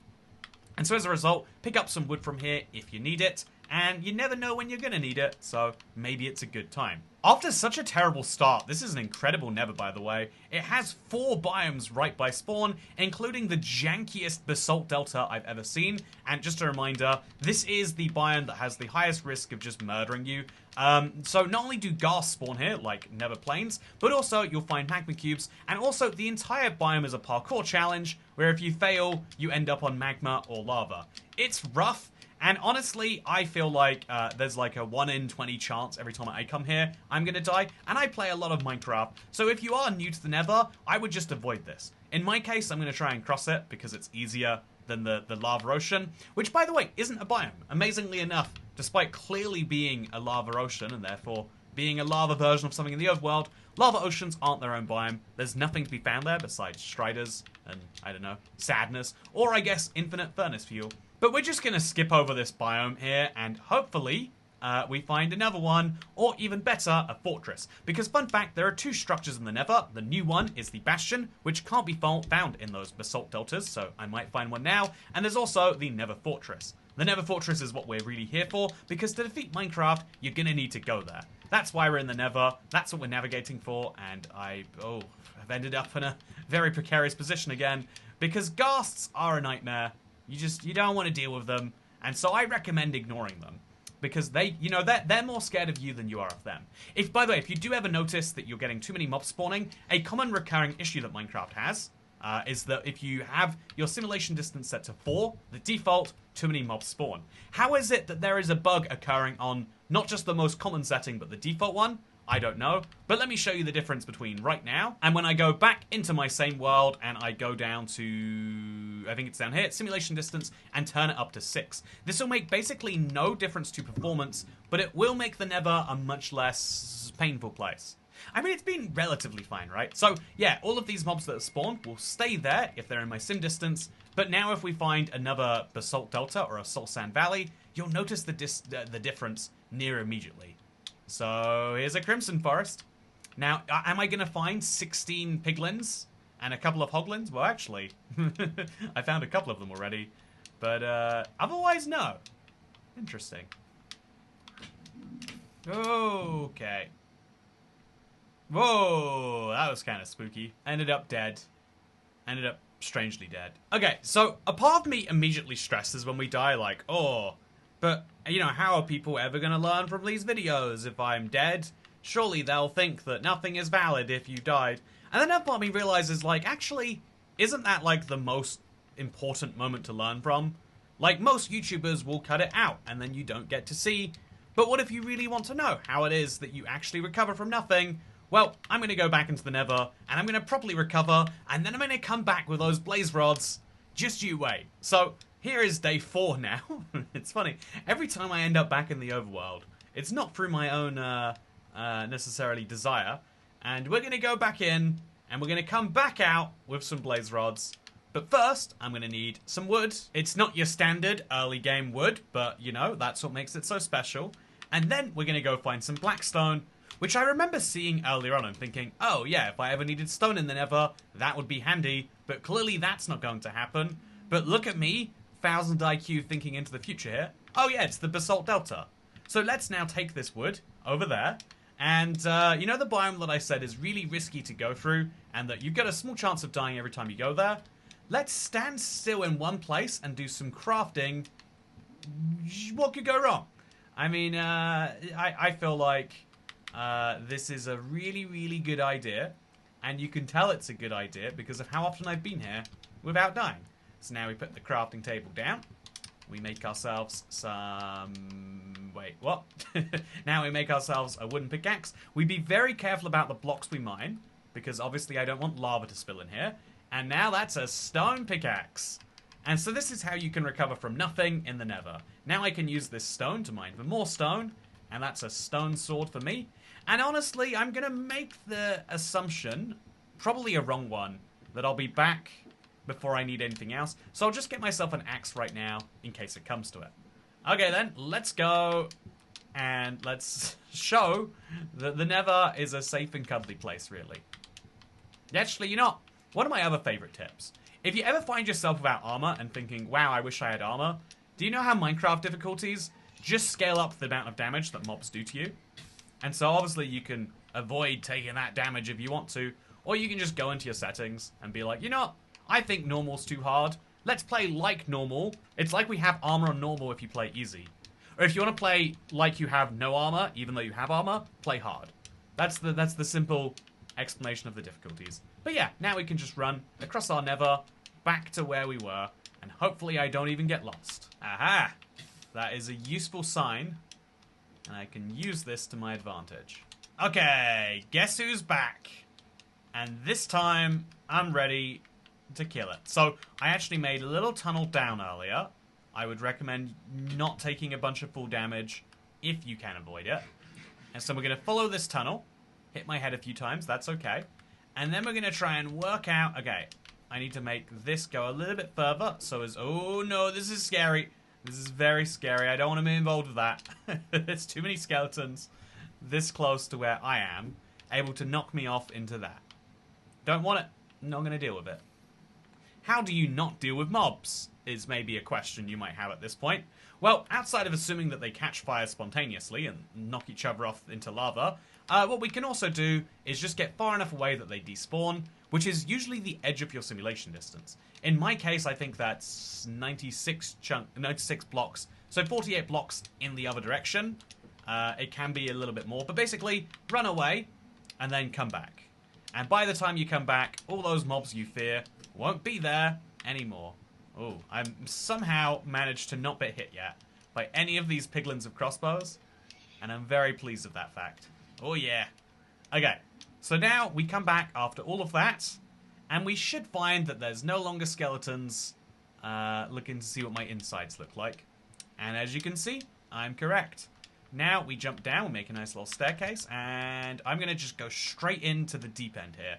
so as a result, pick up some wood from here if you need it, and you never know when you're going to need it, so maybe it's a good time. After such a terrible start, this is an incredible Nether, by the way. It has 4 biomes right by spawn, including the jankiest basalt delta I've ever seen. And just a reminder, this is the biome that has the highest risk of just murdering you. So not only do ghasts spawn here, like Nether plains, but also you'll find magma cubes, and also the entire biome is a parkour challenge, where if you fail, you end up on magma or lava. It's rough. And honestly, I feel like there's like a 1 in 20 chance every time I come here, I'm going to die. And I play a lot of Minecraft, so if you are new to the Nether, I would just avoid this. In my case, I'm going to try and cross it because it's easier than the lava ocean, which, by the way, isn't a biome. Amazingly enough, despite clearly being a lava ocean and therefore being a lava version of something in the overworld, lava oceans aren't their own biome. There's nothing to be found there besides striders and, I don't know, sadness, or I guess infinite furnace fuel. But we're just going to skip over this biome here, and hopefully we find another one, or even better, a fortress. Because fun fact, there are 2 structures in the Nether. The new one is the Bastion, which can't be found in those basalt deltas, so I might find one now. And there's also the Nether Fortress. The Nether Fortress is what we're really here for, because to defeat Minecraft, you're going to need to go there. That's why we're in the Nether, that's what we're navigating for, and I've ended up in a very precarious position again, because ghasts are a nightmare. You don't want to deal with them, and so I recommend ignoring them, because they're more scared of you than you are of them. By the way, if you do ever notice that you're getting too many mobs spawning, a common recurring issue that Minecraft has is that if you have your simulation distance set to 4, the default, too many mobs spawn. How is it that there is a bug occurring on not just the most common setting, but the default one? I don't know, but let me show you the difference between right now and when I go back into my same world and I go down to, I think it's down here, simulation distance, and turn it up to 6. This will make basically no difference to performance, but it will make the Nether a much less painful place. I mean, it's been relatively fine, right? So, yeah, all of these mobs that have spawned will stay there if they're in my sim distance, but now if we find another Basalt Delta or a Salt Sand Valley, you'll notice the difference near immediately. So, here's a Crimson Forest. Now, am I going to find 16 piglins and a couple of hoglins? Well, actually, I found a couple of them already, but otherwise, no. Interesting. Okay. Whoa, that was kind of spooky. Ended up dead. Ended up strangely dead. Okay, so a part of me immediately stresses when we die, like, oh, but, you know, how are people ever going to learn from these videos if I'm dead? Surely they'll think that nothing is valid if you died. And then that part of me realizes, like, actually, isn't that, like, the most important moment to learn from? Like, most YouTubers will cut it out, and then you don't get to see. But what if you really want to know how it is that you actually recover from nothing? Well, I'm going to go back into the Nether, and I'm going to properly recover, and then I'm going to come back with those blaze rods. Just you wait. So, here is day 4 now. It's funny. Every time I end up back in the overworld, it's not through my own necessarily desire. And we're going to go back in, and we're going to come back out with some blaze rods. But first, I'm going to need some wood. It's not your standard early game wood, but, you know, that's what makes it so special. And then we're going to go find some blackstone, which I remember seeing earlier on and thinking, oh yeah, if I ever needed stone in the Nether, that would be handy. But clearly that's not going to happen. But look at me, 1000 IQ thinking into the future here. Oh yeah, it's the Basalt Delta. So let's now take this wood over there. And you know the biome that I said is really risky to go through, and that you've got a small chance of dying every time you go there? Let's stand still in one place and do some crafting. What could go wrong? I mean, I feel like this is a really, really good idea. And you can tell it's a good idea because of how often I've been here without dying. So now we put the crafting table down. We make ourselves some... Wait, what? Now we make ourselves a wooden pickaxe. We be very careful about the blocks we mine, because obviously I don't want lava to spill in here. And now that's a stone pickaxe. And so this is how you can recover from nothing in the Nether. Now I can use this stone to mine for more stone, and that's a stone sword for me. And honestly, I'm going to make the assumption, probably a wrong one, that I'll be back before I need anything else. So I'll just get myself an axe right now, in case it comes to it. Okay then, let's go, and let's show that the Nether is a safe and cuddly place, really. Actually, you know, one of my other favourite tips. If you ever find yourself without armor and thinking, wow, I wish I had armor, do you know how Minecraft difficulties just scale up the amount of damage that mobs do to you? And so obviously you can avoid taking that damage if you want to, or you can just go into your settings and be like, you know what, I think normal's too hard. Let's play like normal. It's like we have armor on normal if you play easy. Or if you want to play like you have no armor, even though you have armor, play hard. That's the simple explanation of the difficulties. But yeah, now we can just run across our Nether, back to where we were, and hopefully I don't even get lost. Aha! That is a useful sign, and I can use this to my advantage. Okay, guess who's back? And this time, I'm ready to kill it. So, I actually made a little tunnel down earlier. I would recommend not taking a bunch of full damage if you can avoid it. And so we're going to follow this tunnel, hit my head a few times, that's okay. And then we're going to try and work out, okay, I need to make this go a little bit further, so as, oh no, this is scary. This is very scary, I don't want to be involved with that. There's too many skeletons this close to where I am, able to knock me off into that. Don't want it, not going to deal with it. How do you not deal with mobs, is maybe a question you might have at this point. Well, outside of assuming that they catch fire spontaneously and knock each other off into lava, what we can also do is just get far enough away that they despawn, which is usually the edge of your simulation distance. In my case, I think that's 96 blocks, so 48 blocks in the other direction. It can be a little bit more, but basically, run away and then come back. And by the time you come back, all those mobs you fear won't be there anymore. Oh, I'm somehow managed to not get hit yet by any of these piglins of crossbows, and I'm very pleased with that fact. Oh yeah. Okay, so now we come back after all of that, and we should find that there's no longer skeletons looking to see what my insides look like. And as you can see, I'm correct. Now we jump down, we make a nice little staircase, and I'm going to just go straight into the deep end here.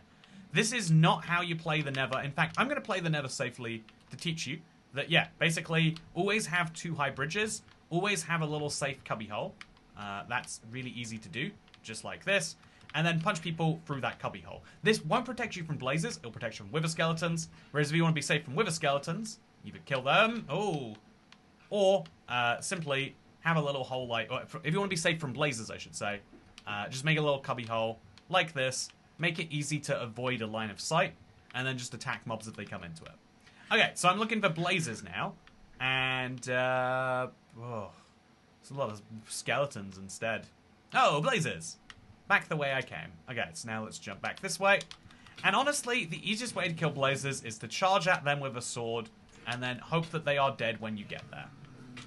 This is not how you play the Nether. In fact, I'm going to play the Nether safely to teach you that, yeah, basically, always have 2 high bridges, always have a little safe cubby hole. That's really easy to do, just like this. And then punch people through that cubby hole. This won't protect you from blazes, it'll protect you from wither skeletons. Whereas if you want to be safe from wither skeletons, either kill them, or simply have a little hole like, or if you want to be safe from blazes, I should say, just make a little cubby hole like this. Make it easy to avoid a line of sight, and then just attack mobs if they come into it. Okay, so I'm looking for blazes now, and there's a lot of skeletons instead. Oh, blazes! Back the way I came. Okay, so now let's jump back this way. And honestly, the easiest way to kill blazes is to charge at them with a sword, and then hope that they are dead when you get there.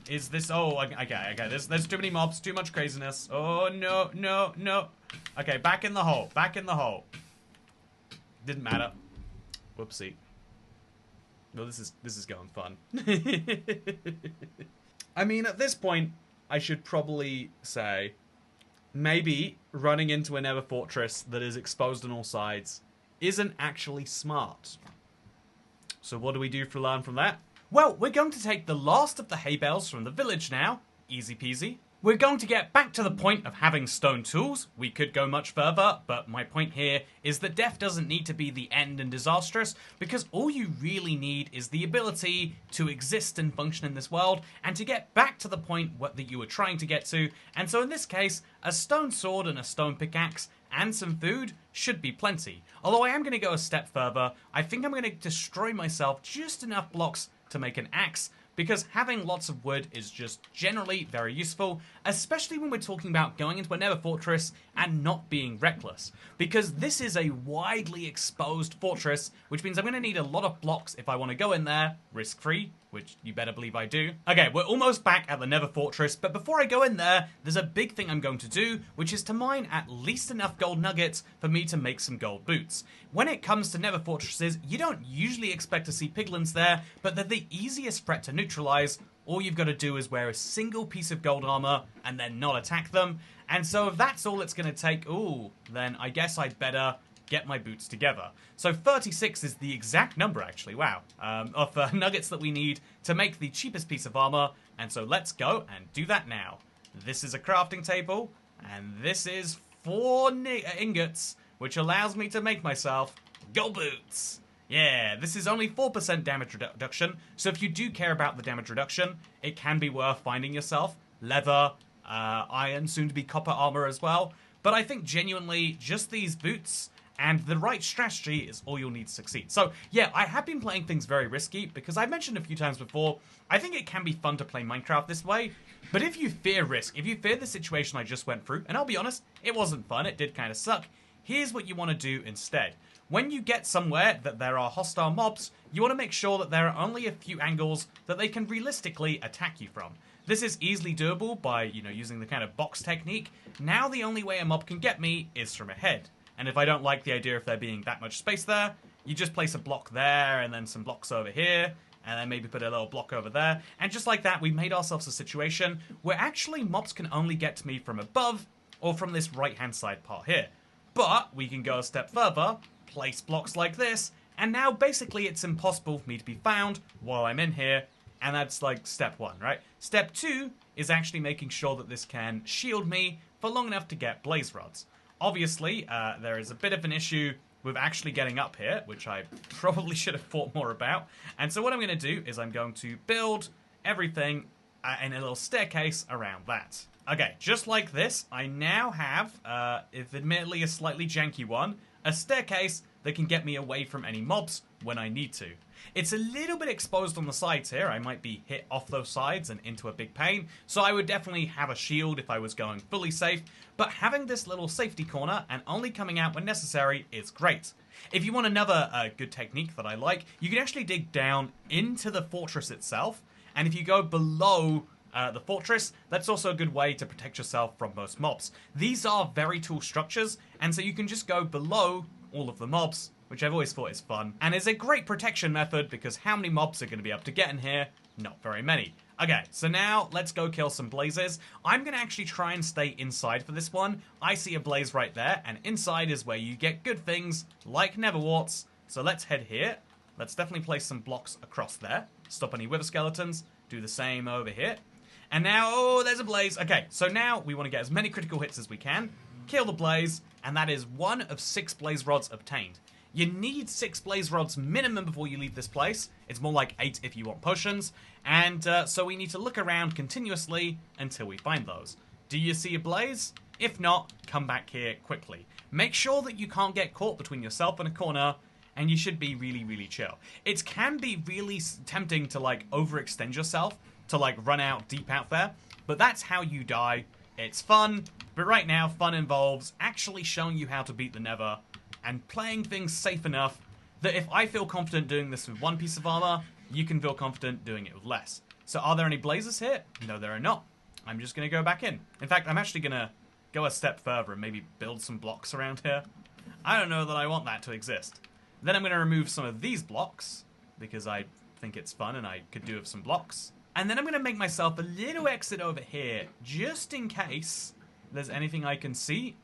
Is this... Oh, okay, there's too many mobs, too much craziness. Oh, no, no, no. Okay, back in the hole, back in the hole. Didn't matter. Whoopsie. Well, this is going fun. I mean, at this point, I should probably say maybe running into a nether fortress that is exposed on all sides isn't actually smart. So what do we do to learn from that? Well, we're going to take the last of the hay bales from the village now. Easy peasy. We're going to get back to the point of having stone tools. We could go much further, but my point here is that death doesn't need to be the end and disastrous, because all you really need is the ability to exist and function in this world, and to get back to the point that you were trying to get to. And so in this case, a stone sword and a stone pickaxe and some food should be plenty. Although I am going to go a step further. I think I'm going to destroy myself just enough blocks to make an axe, because having lots of wood is just generally very useful, especially when we're talking about going into a nether fortress and not being reckless. Because this is a widely exposed fortress, which means I'm going to need a lot of blocks if I want to go in there risk-free, which you better believe I do. Okay, we're almost back at the nether fortress, but before I go in there, there's a big thing I'm going to do, which is to mine at least enough gold nuggets for me to make some gold boots. When it comes to nether fortresses, you don't usually expect to see piglins there, but they're the easiest threat to neutralize. All you've got to do is wear a single piece of gold armor and then not attack them. And so if that's all it's going to take, then I guess I'd better get my boots together. So 36 is the exact number, actually, wow, of nuggets that we need to make the cheapest piece of armor. And so let's go and do that now. This is a crafting table, and this is 4 ingots, which allows me to make myself gold boots. Yeah, this is only 4% damage reduction, so if you do care about the damage reduction, it can be worth finding yourself leather, iron, soon to be copper armor as well. But I think genuinely just these boots and the right strategy is all you'll need to succeed. So yeah, I have been playing things very risky because I mentioned a few times before, I think it can be fun to play Minecraft this way. But if you fear risk, if you fear the situation I just went through, and I'll be honest, it wasn't fun, it did kind of suck, here's what you want to do instead. When you get somewhere that there are hostile mobs, you want to make sure that there are only a few angles that they can realistically attack you from. This is easily doable by, using the kind of box technique. Now the only way a mob can get me is from ahead. And if I don't like the idea of there being that much space there, you just place a block there and then some blocks over here, and then maybe put a little block over there. And just like that, we've made ourselves a situation where actually mobs can only get to me from above or from this right-hand side part here. But we can go a step further, place blocks like this, and now basically it's impossible for me to be found while I'm in here, and that's like step 1, right? Step 2 is actually making sure that this can shield me for long enough to get blaze rods. Obviously, there is a bit of an issue with actually getting up here, which I probably should have thought more about. And so what I'm going to do is I'm going to build everything in a little staircase around that. Okay, just like this, I now have, if admittedly a slightly janky one, a staircase that can get me away from any mobs when I need to. It's a little bit exposed on the sides here. I might be hit off those sides and into a big pain, so I would definitely have a shield if I was going fully safe, but having this little safety corner and only coming out when necessary is great. If you want another good technique that I like, you can actually dig down into the fortress itself, and if you go below the fortress, that's also a good way to protect yourself from most mobs. These are very tall structures, and so you can just go below all of the mobs, which I've always thought is fun, and is a great protection method because how many mobs are going to be able to get in here? Not very many. Okay, so now let's go kill some blazes. I'm going to actually try and stay inside for this one. I see a blaze right there, and inside is where you get good things like nether warts. So let's head here. Let's definitely place some blocks across there. Stop any wither skeletons. Do the same over here. And now, oh, there's a blaze. Okay, so now we want to get as many critical hits as we can. Kill the blaze, and that is 1 of 6 blaze rods obtained. You need 6 blaze rods minimum before you leave this place. It's more like 8 if you want potions. And so we need to look around continuously until we find those. Do you see a blaze? If not, come back here quickly. Make sure that you can't get caught between yourself and a corner, and you should be really, really chill. It can be really tempting to like overextend yourself, to like run out deep out there, but that's how you die. It's fun, but right now fun involves actually showing you how to beat the nether and playing things safe enough that if I feel confident doing this with 1 piece of armor, you can feel confident doing it with less. So are there any blazes here? No, there are not. I'm just going to go back in. In fact, I'm actually going to go a step further and maybe build some blocks around here. I don't know that I want that to exist. Then I'm going to remove some of these blocks, because I think it's fun and I could do with some blocks. And then I'm going to make myself a little exit over here, just in case there's anything I can see.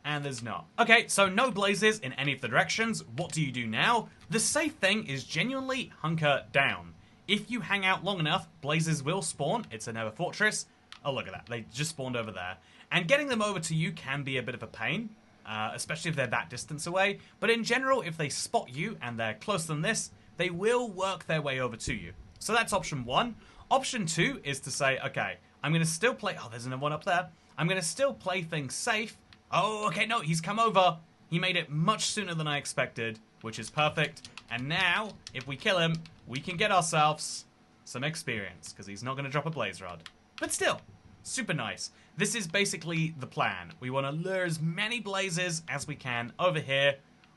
And there's not. Okay, so no blazes in any of the directions. What do you do now? The safe thing is genuinely hunker down. If you hang out long enough, blazes will spawn. It's a Nether fortress. Oh, look at that. They just spawned over there. And getting them over to you can be a bit of a pain, especially if they're that distance away. But in general, if they spot you and they're closer than this, they will work their way over to you. So that's option 1. Option 2 is to say, okay, I'm going to still play... Oh, there's another one up there. I'm going to still play things safe. Oh, okay, no, he's come over. He made it much sooner than I expected, which is perfect. And now, if we kill him, we can get ourselves some experience, because he's not going to drop a blaze rod. But still, super nice. This is basically the plan. We want to lure as many blazes as we can over here,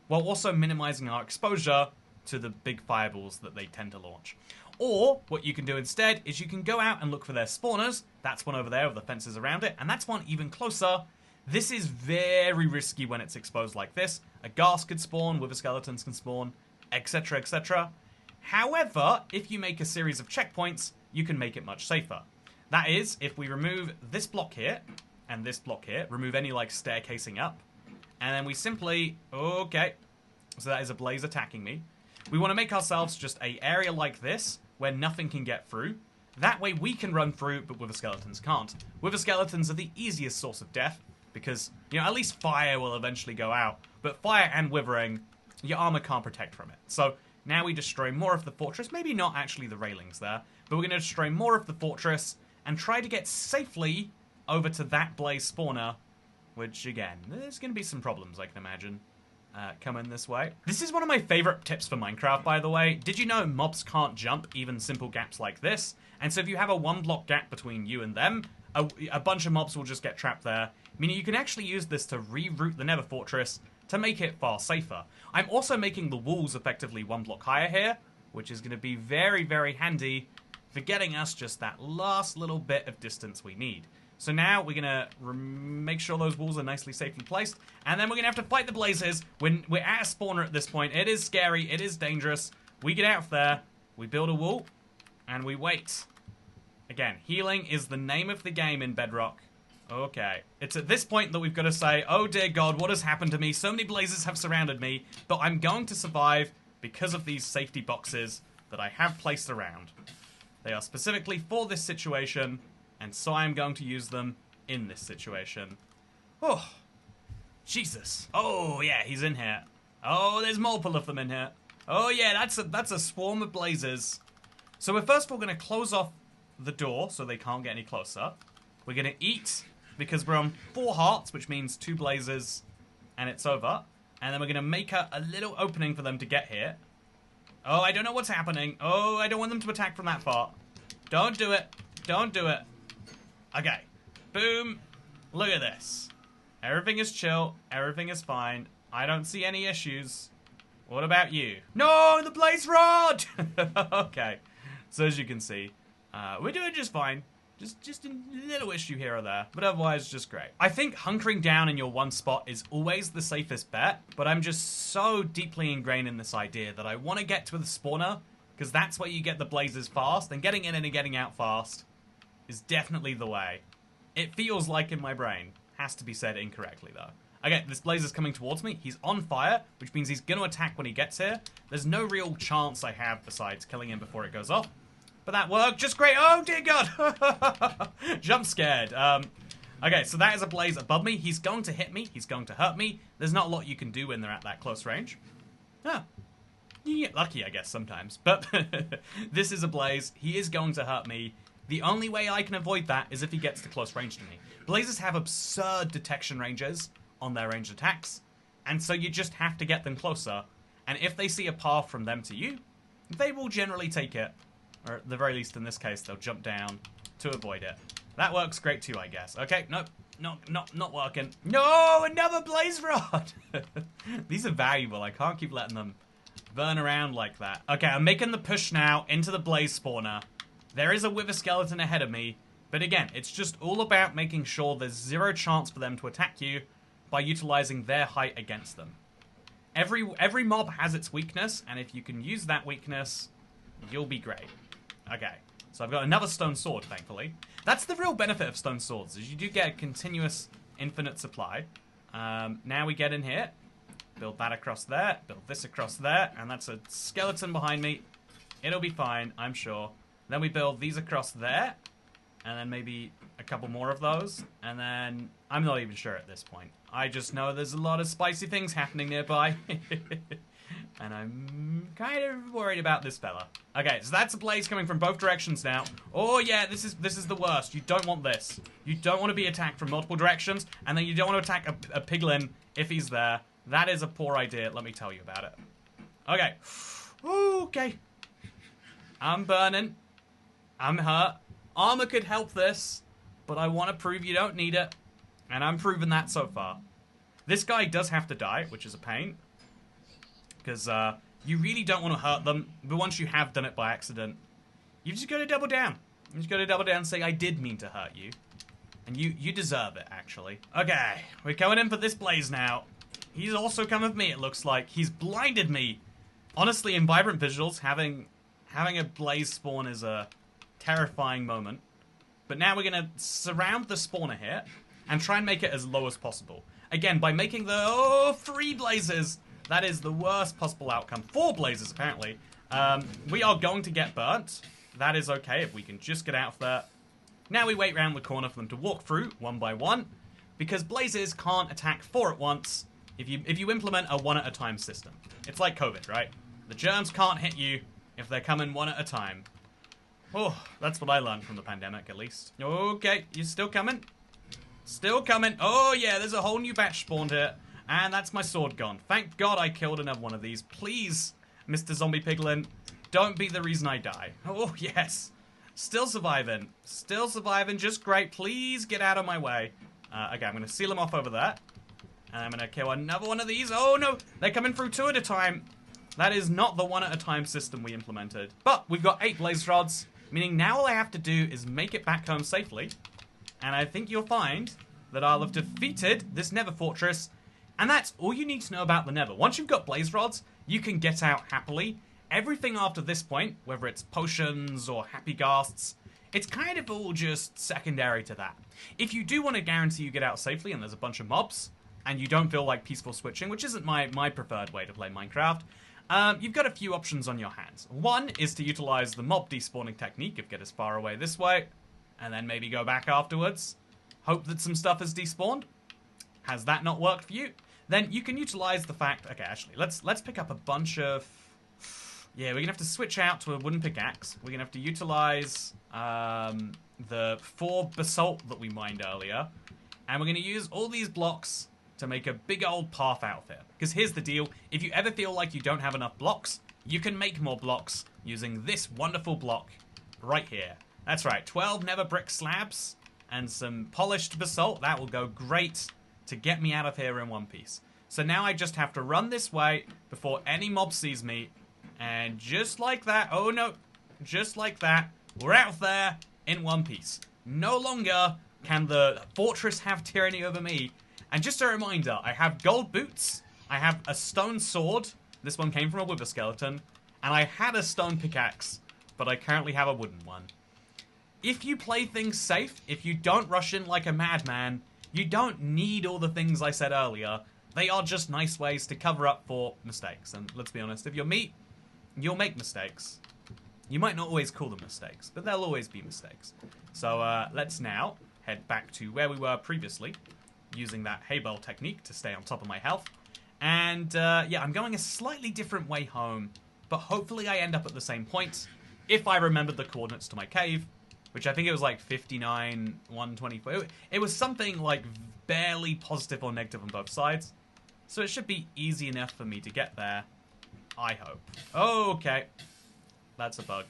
while also minimizing our exposure to the big fireballs that they tend to launch. Or, what you can do instead is you can go out and look for their spawners. That's one over there with the fences around it, and that's one even closer. This is very risky when it's exposed like this. A ghast could spawn, wither skeletons can spawn, etc, etc. However, if you make a series of checkpoints, you can make it much safer. That is, if we remove this block here, and this block here, remove any, like, staircasing up, and then we simply... Okay, so that is a blaze attacking me. We want to make ourselves just an area like this, where nothing can get through. That way we can run through, but wither skeletons can't. Wither skeletons are the easiest source of death, because, you know, at least fire will eventually go out. But fire and withering, your armor can't protect from it. So now we destroy more of the fortress. Maybe not actually the railings there, but we're going to destroy more of the fortress and try to get safely over to that blaze spawner, which, again, there's going to be some problems, I can imagine, coming this way. This is one of my favorite tips for Minecraft, by the way. Did you know mobs can't jump even simple gaps like this? And so if you have a 1-block gap between you and them, a bunch of mobs will just get trapped there, meaning you can actually use this to reroute the Nether fortress to make it far safer. I'm also making the walls effectively 1 block higher here, which is going to be very, very handy for getting us just that last little bit of distance we need. So now we're going to make sure those walls are nicely safely placed, and then we're going to have to fight the blazes. When we're at a spawner at this point, it is scary, it is dangerous. We get out there, we build a wall, and we wait. Again, healing is the name of the game in Bedrock. Okay. It's at this point that we've got to say, oh dear God, what has happened to me? So many blazes have surrounded me, but I'm going to survive because of these safety boxes that I have placed around. They are specifically for this situation, and so I'm going to use them in this situation. Oh, Jesus. Oh, yeah, he's in here. Oh, there's multiple of them in here. Oh, yeah, that's a swarm of blazes. So we're first of all going to close off the door so they can't get any closer. We're going to eat because we're on 4 hearts, which means 2 blazes, and it's over. And then we're going to make a little opening for them to get here. Oh, I don't know what's happening. Oh, I don't want them to attack from that far. Don't do it. Don't do it. Okay. Boom. Look at this. Everything is chill. Everything is fine. I don't see any issues. What about you? No, the blaze rod! Okay. So as you can see, we're doing just fine. Just a little issue here or there, but otherwise just great. I think hunkering down in your one spot is always the safest bet, but I'm just so deeply ingrained in this idea that I want to get to the spawner, because that's where you get the blazes fast, and getting in and getting out fast is definitely the way. It feels like in my brain. Has to be said incorrectly, though. Okay, this blaze is coming towards me. He's on fire, which means he's going to attack when he gets here. There's no real chance I have besides killing him before it goes off. But that worked just great. Oh, dear God. Jump scared. Okay, so that is a blaze above me. He's going to hit me. He's going to hurt me. There's not a lot you can do when they're at that close range. Ah, you get lucky, I guess, sometimes. But this is a blaze. He is going to hurt me. The only way I can avoid that is if he gets to close range to me. Blazes have absurd detection ranges on their ranged attacks, and so you just have to get them closer. And if they see a path from them to you, they will generally take it. Or at the very least in this case, they'll jump down to avoid it. That works great too, I guess. Okay, nope. Not working. No, another blaze rod! These are valuable. I can't keep letting them burn around like that. Okay, I'm making the push now into the blaze spawner. There is a wither skeleton ahead of me, but again, it's just all about making sure there's 0 chance for them to attack you by utilizing their height against them. Every mob has its weakness, and if you can use that weakness You'll be great. Okay. So I've got another stone sword, thankfully. That's the real benefit of stone swords, is you do get a continuous infinite supply. Now we get in here. Build that across there. Build this across there. And that's a skeleton behind me. It'll be fine, I'm sure. Then we build these across there. And then maybe a couple more of those. And then I'm not even sure at this point. I just know there's a lot of spicy things happening nearby. And I'm kind of worried about this fella. Okay, so that's a blaze coming from both directions now. Oh yeah, this is the worst. You don't want this. You don't want to be attacked from multiple directions, and then you don't want to attack a piglin if he's there. That is a poor idea, let me tell you about it. Okay. Okay. I'm burning. I'm hurt. Armor could help this, but I want to prove you don't need it. And I'm proving that so far. This guy does have to die, which is a pain. Because you really don't want to hurt them, but once you have done it by accident, you just got to double down. You just got to double down and say, I did mean to hurt you. And you deserve it, actually. Okay, we're going in for this blaze now. He's also coming with me, it looks like. He's blinded me. Honestly, in Vibrant Visuals, having a blaze spawn is a terrifying moment. But now we're going to surround the spawner here and try and make it as low as possible. Again, by making the 3 blazes, that is the worst possible outcome. 4 blazes, apparently. We are going to get burnt. That is okay if we can just get out of there. Now we wait round the corner for them to walk through, one by one. Because blazes can't attack 4 at once if you implement a 1 at a time system. It's like COVID, right? The germs can't hit you if they're coming 1 at a time. Oh, that's what I learned from the pandemic, at least. Okay, you still coming? Still coming. Oh, yeah, there's a whole new batch spawned here. And that's my sword gone. Thank God I killed another one of these. Please, Mr. Zombie Piglin, don't be the reason I die. Oh, yes. Still surviving. Still surviving. Just great. Please get out of my way. Okay, I'm going to seal them off over there. And I'm going to kill another one of these. Oh, no. They're coming through 2 at a time. That is not the 1 at a time system we implemented. But we've got 8 blaze rods, meaning now all I have to do is make it back home safely. And I think you'll find that I'll have defeated this Nether Fortress. And that's all you need to know about the Nether. Once you've got blaze rods, you can get out happily. Everything after this point, whether it's potions or happy ghasts, it's kind of all just secondary to that. If you do want to guarantee you get out safely and there's a bunch of mobs, and you don't feel like peaceful switching, which isn't my preferred way to play Minecraft, you've got a few options on your hands. One is to utilize the mob despawning technique of get as far away this way, and then maybe go back afterwards. Hope that some stuff is despawned. Has that not worked for you? Then you can utilize the fact... Okay, actually, let's pick up a bunch of... Yeah, we're going to have to switch out to a wooden pickaxe. We're going to have to utilize the 4 basalt that we mined earlier. And we're going to use all these blocks to make a big old path out of here. Because here's the deal. If you ever feel like you don't have enough blocks, you can make more blocks using this wonderful block right here. That's right, 12 nether brick slabs and some polished basalt. That will go great to get me out of here in one piece. So now I just have to run this way before any mob sees me. And just like that, oh no, just like that, we're out of there in one piece. No longer can the fortress have tyranny over me. And just a reminder, I have gold boots, I have a stone sword, this one came from a wither skeleton, and I had a stone pickaxe, but I currently have a wooden one. If you play things safe, if you don't rush in like a madman, you don't need all the things I said earlier. They are just nice ways to cover up for mistakes. And let's be honest, if you're me, you'll make mistakes. You might not always call them mistakes, but they'll always be mistakes. So let's now head back to where we were previously, using that hay bale technique to stay on top of my health. And yeah, I'm going a slightly different way home, but hopefully I end up at the same point, if I remembered the coordinates to my cave, which I think it was like 59, 124. It was something like barely positive or negative on both sides. So it should be easy enough for me to get there. I hope. Oh, okay. That's a bug.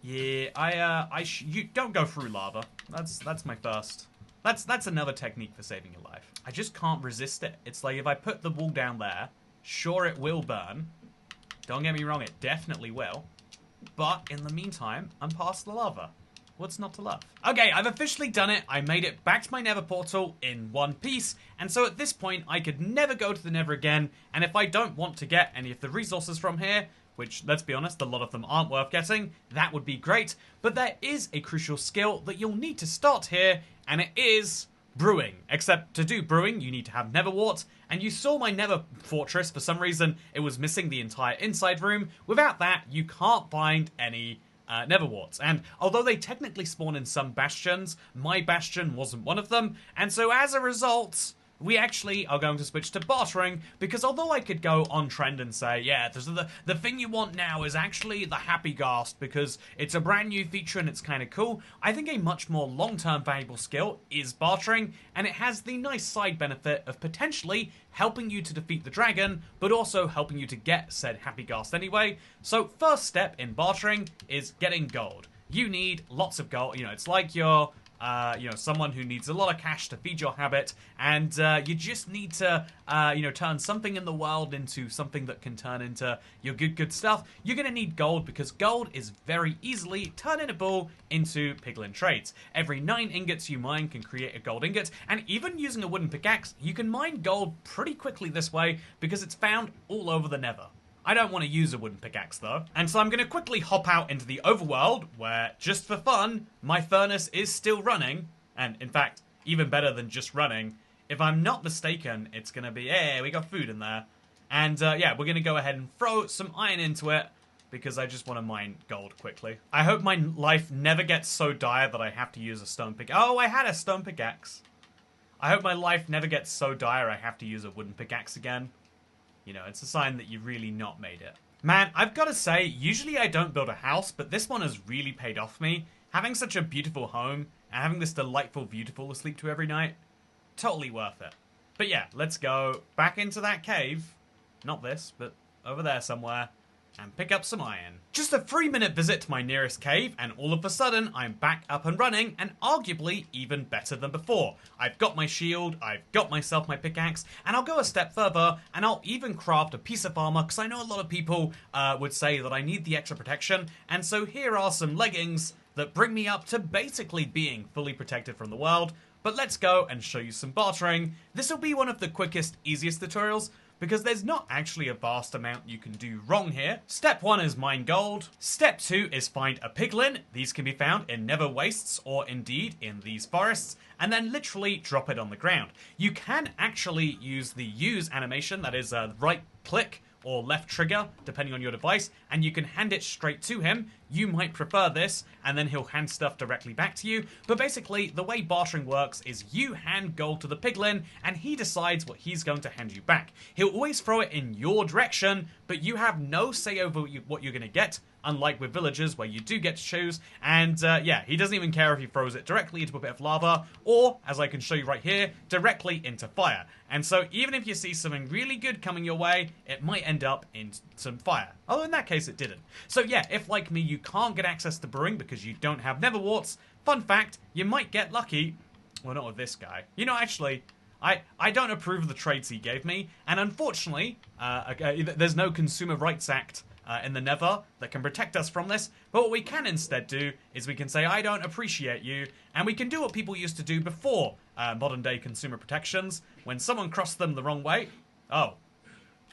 Yeah, you don't go through lava. That's my first. That's another technique for saving your life. I just can't resist it. It's like if I put the wall down there, sure it will burn. Don't get me wrong, it definitely will. But in the meantime, I'm past the lava. What's not to love? Okay, I've officially done it. I made it back to my nether portal in one piece. And so at this point, I could never go to the nether again. And if I don't want to get any of the resources from here, which, let's be honest, a lot of them aren't worth getting, that would be great. But there is a crucial skill that you'll need to start here, and it is brewing. Except to do brewing, you need to have nether wart, and you saw my nether fortress. For some reason, it was missing the entire inside room. Without that, you can't find any nether warts. And although they technically spawn in some bastions, my bastion wasn't one of them, and so as a result, we actually are going to switch to bartering, because although I could go on trend and say, yeah, the thing you want now is actually the Happy Ghast, because it's a brand new feature and it's kind of cool, I think a much more long-term valuable skill is bartering, and it has the nice side benefit of potentially helping you to defeat the dragon, but also helping you to get said Happy Ghast anyway. So first step in bartering is getting gold. You need lots of gold. You know, it's like you're someone who needs a lot of cash to feed your habit, and you just need to, turn something in the world into something that can turn into your good stuff. You're going to need gold, because gold is very easily turnable into piglin trades. Every 9 ingots you mine can create a gold ingot, and even using a wooden pickaxe, you can mine gold pretty quickly this way, because it's found all over the nether. I don't want to use a wooden pickaxe though, and so I'm going to quickly hop out into the overworld, where, just for fun, my furnace is still running, and in fact, even better than just running. If I'm not mistaken, it's going to be, hey, we got food in there, and yeah, we're going to go ahead and throw some iron into it, because I just want to mine gold quickly. I hope my life never gets so dire that I have to use a stone pickaxe. Oh, I had a stone pickaxe. I hope my life never gets so dire I have to use a wooden pickaxe again. You know, it's a sign that you really not made it. Man, I've got to say, usually I don't build a house, but this one has really paid off me. Having such a beautiful home, and having this delightful view to fall asleep to every night, totally worth it. But yeah, let's go back into that cave. Not this, but over there somewhere. And pick up some iron. Just a 3-minute visit to my nearest cave, and all of a sudden, I'm back up and running, and arguably even better than before. I've got my shield, I've got myself my pickaxe, and I'll go a step further, and I'll even craft a piece of armor, because I know a lot of people would say that I need the extra protection, and so here are some leggings that bring me up to basically being fully protected from the world. But let's go and show you some bartering. This will be one of the quickest, easiest tutorials, because there's not actually a vast amount you can do wrong here. Step 1 is mine gold. Step 2 is find a piglin. These can be found in nether wastes, or indeed in these forests, and then literally drop it on the ground. You can actually use the use animation, that is right click or left trigger, depending on your device, and you can hand it straight to him. You might prefer this, and then he'll hand stuff directly back to you. But basically, the way bartering works is you hand gold to the piglin, and he decides what he's going to hand you back. He'll always throw it in your direction, but you have no say over what you're going to get, unlike with villagers where you do get to choose. And yeah, he doesn't even care if he throws it directly into a bit of lava, or, as I can show you right here, directly into fire. And so even if you see something really good coming your way, it might end up in some fire. Although in that case it didn't. So yeah, if like me you can't get access to brewing because you don't have nether warts, fun fact, you might get lucky. Well, not with this guy. You know, actually, I don't approve of the trades he gave me, and unfortunately, there's no Consumer Rights Act in the Nether that can protect us from this. But what we can instead do is we can say, I don't appreciate you, and we can do what people used to do before modern day consumer protections. When someone crossed them the wrong way, oh,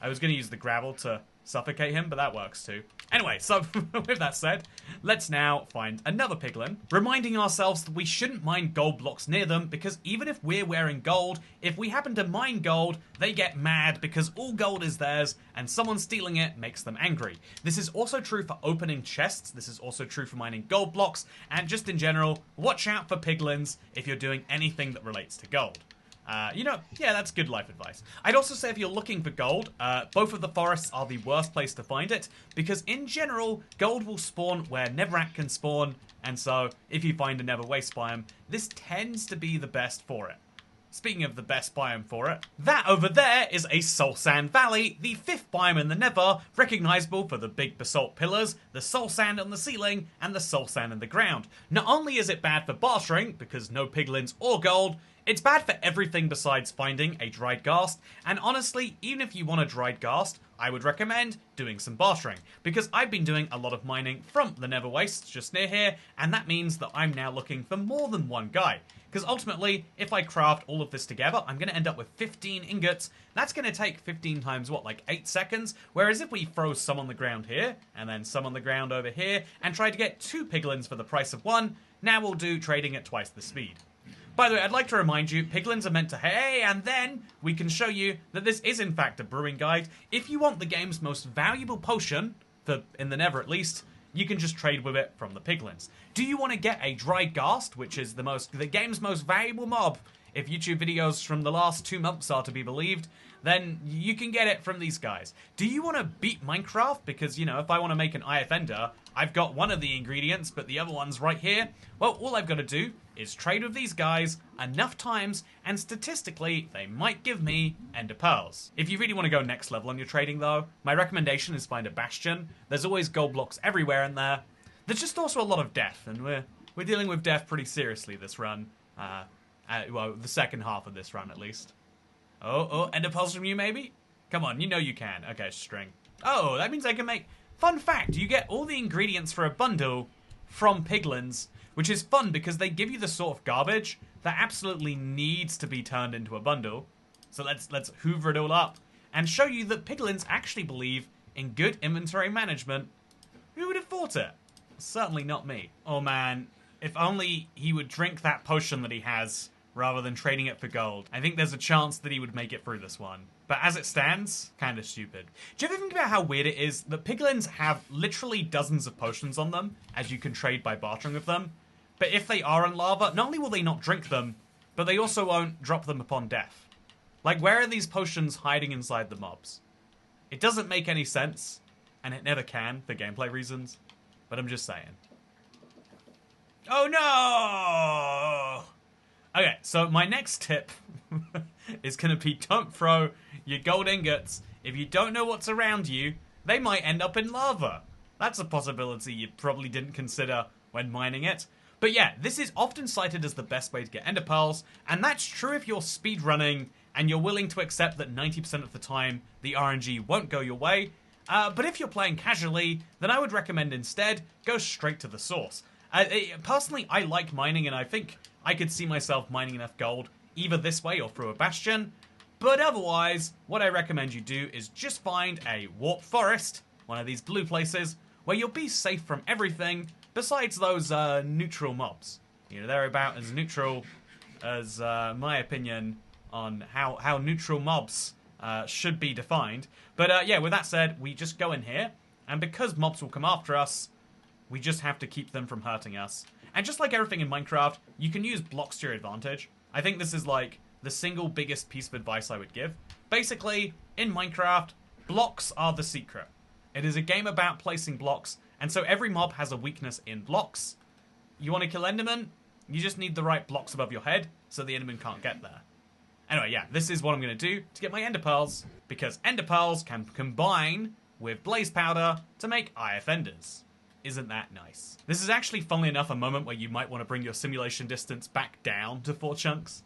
I was going to use the gravel to suffocate him, but that works too. Anyway, so with that said, let's now find another piglin, reminding ourselves that we shouldn't mine gold blocks near them, because even if we're wearing gold, if we happen to mine gold, they get mad because all gold is theirs, and someone stealing it makes them angry. This is also true for opening chests, this is also true for mining gold blocks, and just in general, watch out for piglins if you're doing anything that relates to gold. Yeah, that's good life advice. I'd also say if you're looking for gold, both of the forests are the worst place to find it, because in general, gold will spawn where netherrack can spawn, and so if you find a nether waste biome, this tends to be the best for it. Speaking of the best biome for it, that over there is a soul sand valley, the 5th biome in the nether, recognizable for the big basalt pillars, the soul sand on the ceiling, and the soul sand in the ground. Not only is it bad for bartering, because no piglins or gold, it's bad for everything besides finding a dried ghast, and honestly, even if you want a dried ghast, I would recommend doing some bartering, because I've been doing a lot of mining from the nether wastes just near here, and that means that I'm now looking for more than one guy. Because ultimately, if I craft all of this together, I'm going to end up with 15 ingots. That's going to take 15 times, what, like 8 seconds? Whereas if we throw some on the ground here, and then some on the ground over here, and try to get 2 piglins for the price of 1, now we'll do trading at twice the speed. By the way, I'd like to remind you, piglins are meant to, hey, and then we can show you that this is in fact a brewing guide. If you want the game's most valuable potion, in the Nether at least, you can just trade with it from the piglins. Do you want to get a dry ghast, which is the game's most valuable mob, if YouTube videos from the last 2 months are to be believed, then you can get it from these guys. Do you want to beat Minecraft? Because, you know, if I want to make an IF Ender, I've got one of the ingredients, but the other one's right here. Well, all I've got to do is trade with these guys enough times, and statistically, they might give me Ender Pearls. If you really want to go next level on your trading, though, my recommendation is find a bastion. There's always gold blocks everywhere in there. There's just also a lot of death, and we're dealing with death pretty seriously this run. Well, the second half of this run, at least. Oh, Ender Pearls from you, maybe? Come on, you know you can. Okay, string. Oh, that means I can make... Fun fact, you get all the ingredients for a bundle from piglins, which is fun because they give you the sort of garbage that absolutely needs to be turned into a bundle. So let's hoover it all up and show you that piglins actually believe in good inventory management. Who would have thought it? Certainly not me. Oh man, if only he would drink that potion that he has rather than trading it for gold. I think there's a chance that he would make it through this one. But as it stands, kind of stupid. Do you ever think about how weird it is that piglins have literally dozens of potions on them, as you can trade by bartering with them? But if they are in lava, not only will they not drink them, but they also won't drop them upon death. Like, where are these potions hiding inside the mobs? It doesn't make any sense, and it never can, for gameplay reasons. But I'm just saying. Oh no! Okay, so my next tip is going to be don't throw your gold ingots. If you don't know what's around you, they might end up in lava. That's a possibility you probably didn't consider when mining it. But yeah, this is often cited as the best way to get ender pearls, and that's true if you're speedrunning and you're willing to accept that 90% of the time the RNG won't go your way. But if you're playing casually, then I would recommend instead go straight to the source. Personally, I like mining, and I think I could see myself mining enough gold either this way or through a bastion. But otherwise, what I recommend you do is just find a warp forest, one of these blue places, where you'll be safe from everything besides those neutral mobs. You know, they're about as neutral as my opinion on how neutral mobs should be defined. But yeah, with that said, we just go in here, and because mobs will come after us, we just have to keep them from hurting us. And just like everything in Minecraft, you can use blocks to your advantage. I think this is like the single biggest piece of advice I would give. Basically, in Minecraft, blocks are the secret. It is a game about placing blocks, and so every mob has a weakness in blocks. You want to kill Enderman? You just need the right blocks above your head, so the Enderman can't get there. Anyway, yeah, this is what I'm going to do to get my Ender Pearls, because Ender Pearls can combine with Blaze Powder to make IF Enders. Isn't that nice? This is actually, funnily enough, a moment where you might want to bring your simulation distance back down to 4 chunks.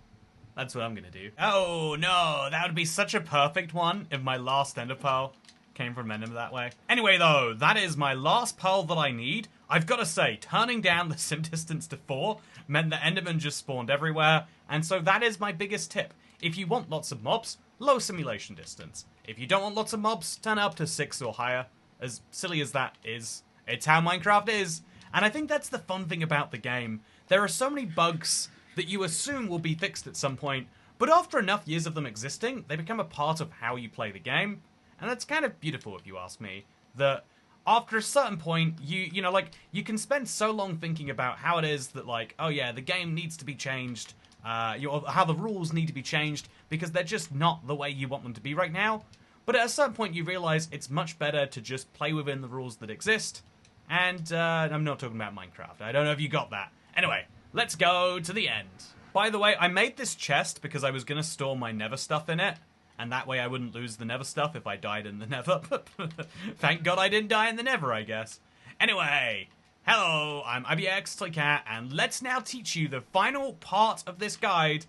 That's what I'm going to do. Oh, no, that would be such a perfect one if my last Ender Pearl came from Enderman that way. Anyway, though, that is my last pearl that I need. I've got to say, turning down the sim distance to 4 meant that Enderman just spawned everywhere, and so that is my biggest tip. If you want lots of mobs, low simulation distance. If you don't want lots of mobs, turn it up to 6 or higher. As silly as that is, it's how Minecraft is. And I think that's the fun thing about the game. There are so many bugs that you assume will be fixed at some point, but after enough years of them existing, they become a part of how you play the game. And that's kind of beautiful, if you ask me. That after a certain point, you know, like, you can spend so long thinking about how it is that, like, oh yeah, the game needs to be changed, how the rules need to be changed, because they're just not the way you want them to be right now. But at a certain point, you realize it's much better to just play within the rules that exist. And I'm not talking about Minecraft. I don't know if you got that. Anyway, let's go to the end. By the way, I made this chest because I was going to store my Nether stuff in it. And that way I wouldn't lose the Nether stuff if I died in the Nether. Thank God I didn't die in the Nether, I guess. Anyway, hello, I'm IBXToyCat, and let's now teach you the final part of this guide.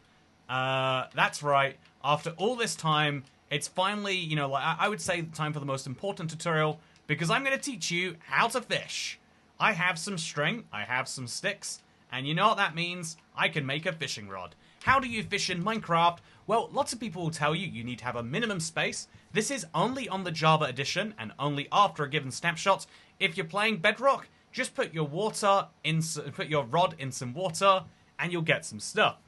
That's right, after all this time, it's finally, you know, like I would say time for the most important tutorial, because I'm going to teach you how to fish. I have some string, I have some sticks, And you know what that means? I can make a fishing rod. How do you fish in Minecraft? Well, lots of people will tell you you need to have a minimum space. This is only on the Java edition and only after a given snapshot. If you're playing Bedrock, just put your rod in some water and you'll get some stuff.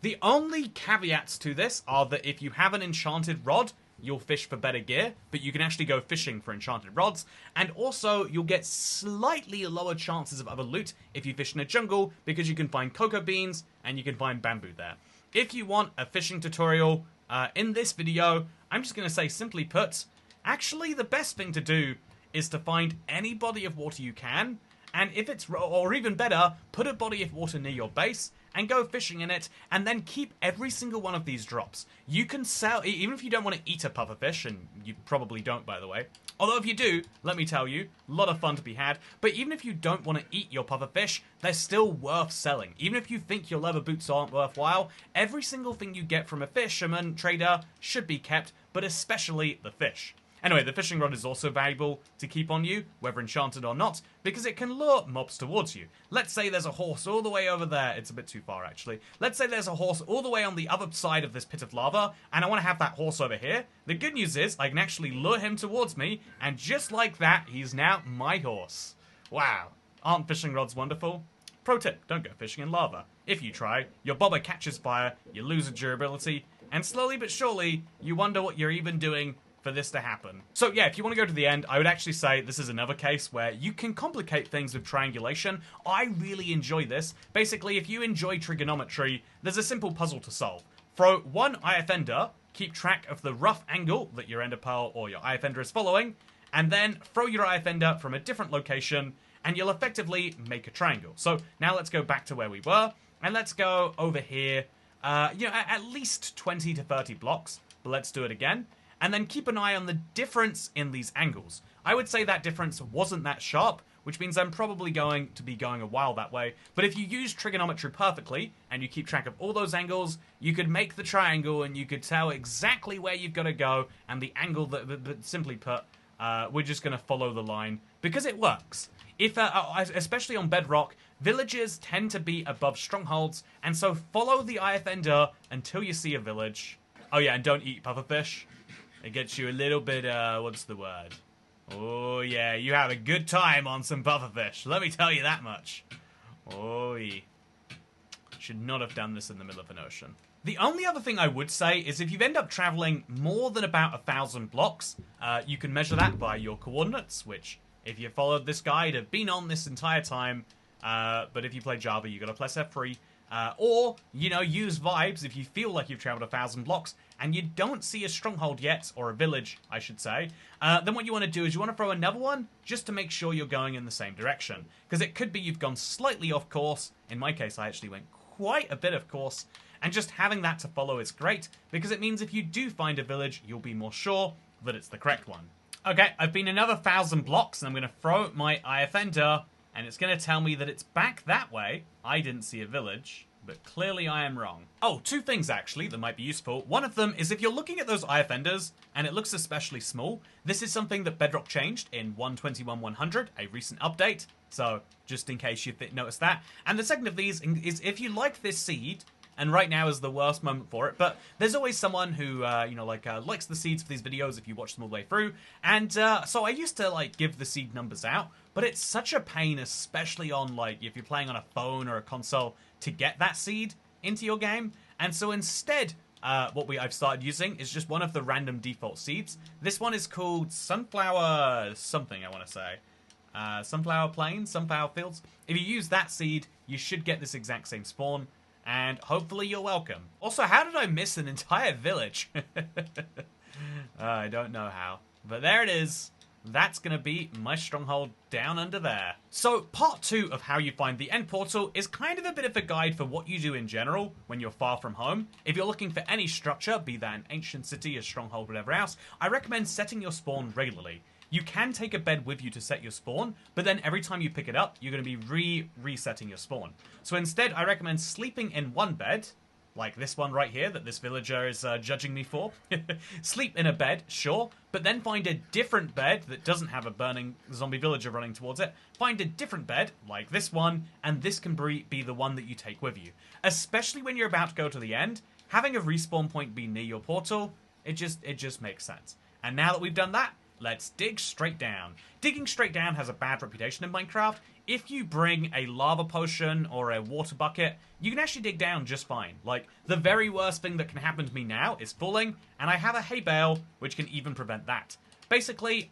The only caveats to this are that if you have an enchanted rod, you'll fish for better gear, but you can actually go fishing for enchanted rods, and also you'll get slightly lower chances of other loot if you fish in a jungle, because you can find cocoa beans and you can find bamboo there. If you want a fishing tutorial in this video, I'm just going to say, simply put, actually the best thing to do is to find any body of water you can, and if it's, or even better, put a body of water near your base and go fishing in it, and then keep every single one of these drops. You can sell, even if you don't want to eat a pufferfish, and you probably don't, by the way. Although if you do, let me tell you, a lot of fun to be had. But even if you don't want to eat your pufferfish, they're still worth selling. Even if you think your leather boots aren't worthwhile, every single thing you get from a fisherman trader should be kept, but especially the fish. Anyway, the fishing rod is also valuable to keep on you, whether enchanted or not, because it can lure mobs towards you. Let's say there's a horse all the way over there. It's a bit too far, actually. Let's say there's a horse all the way on the other side of this pit of lava, and I want to have that horse over here. The good news is, I can actually lure him towards me, and just like that, he's now my horse. Wow. Aren't fishing rods wonderful? Pro tip, don't go fishing in lava. If you try, your bobber catches fire, you lose a durability, and slowly but surely, you wonder what you're even doing for this to happen. So yeah, if you want to go to the end, I would actually say this is another case where you can complicate things with triangulation. I really enjoy this. Basically, if you enjoy trigonometry, there's a simple puzzle to solve. Throw one IF ender, keep track of the rough angle that your ender pearl or your IF ender is following, and then throw your IF ender from a different location, and you'll effectively make a triangle. So now let's go back to where we were, and let's go over here, at least 20 to 30 blocks, but let's do it again. And then keep an eye on the difference in these angles. I would say that difference wasn't that sharp, which means I'm probably going to be going a while that way. But if you use trigonometry perfectly, and you keep track of all those angles, you could make the triangle, and you could tell exactly where you've got to go, and the angle that simply put, we're just going to follow the line, because it works. If, especially on Bedrock, villages tend to be above strongholds, and so follow the IF ender until you see a village. Oh yeah, and don't eat pufferfish. It gets you a little bit, what's the word? Oh yeah, you have a good time on some pufferfish. Let me tell you that much. Oh yeah. Should not have done this in the middle of an ocean. The only other thing I would say is if you end up traveling more than about 1,000 blocks, you can measure that by your coordinates, which, if you followed this guide, have been on this entire time. But if you play Java, you gotta press F3. Or, use vibes if you feel like you've traveled 1,000 blocks and you don't see a stronghold yet, or a village, I should say. Then what you want to do is you want to throw another one just to make sure you're going in the same direction. Because it could be you've gone slightly off course. In my case, I actually went quite a bit off course. And just having that to follow is great, because it means if you do find a village, you'll be more sure that it's the correct one. Okay, I've been another 1,000 blocks, and I'm going to throw my IF ender, and it's going to tell me that it's back that way. I didn't see a village, but clearly I am wrong. Oh, two things actually that might be useful. One of them is if you're looking at those IF enders, and it looks especially small, this is something that Bedrock changed in 1.21.100, a recent update, so just in case you noticed that. And the second of these is if you like this seed, and right now is the worst moment for it, but there's always someone who, likes the seeds for these videos if you watch them all the way through, and so I used to, give the seed numbers out, but it's such a pain, especially on, if you're playing on a phone or a console, to get that seed into your game, and so instead, what I've started using is just one of the random default seeds. This one is called Sunflower something, I want to say. Sunflower Plains, Sunflower Fields. If you use that seed, you should get this exact same spawn, and hopefully you're welcome. Also, how did I miss an entire village? I don't know how. But there it is. That's going to be my stronghold down under there. So, part 2 of how you find the end portal is kind of a bit of a guide for what you do in general when you're far from home. If you're looking for any structure, be that an ancient city, a stronghold, whatever else, I recommend setting your spawn regularly. You can take a bed with you to set your spawn, but then every time you pick it up, you're going to be resetting your spawn. So instead, I recommend sleeping in one bed, like this one right here that this villager is judging me for. Sleep in a bed, sure, but then find a different bed that doesn't have a burning zombie villager running towards it. Find a different bed, like this one, and this can be the one that you take with you. Especially when you're about to go to the end, having a respawn point be near your portal, it just makes sense. And now that we've done that, let's dig straight down. Digging straight down has a bad reputation in Minecraft. If you bring a lava potion or a water bucket, you can actually dig down just fine. Like, the very worst thing that can happen to me now is falling, and I have a hay bale, which can even prevent that. Basically,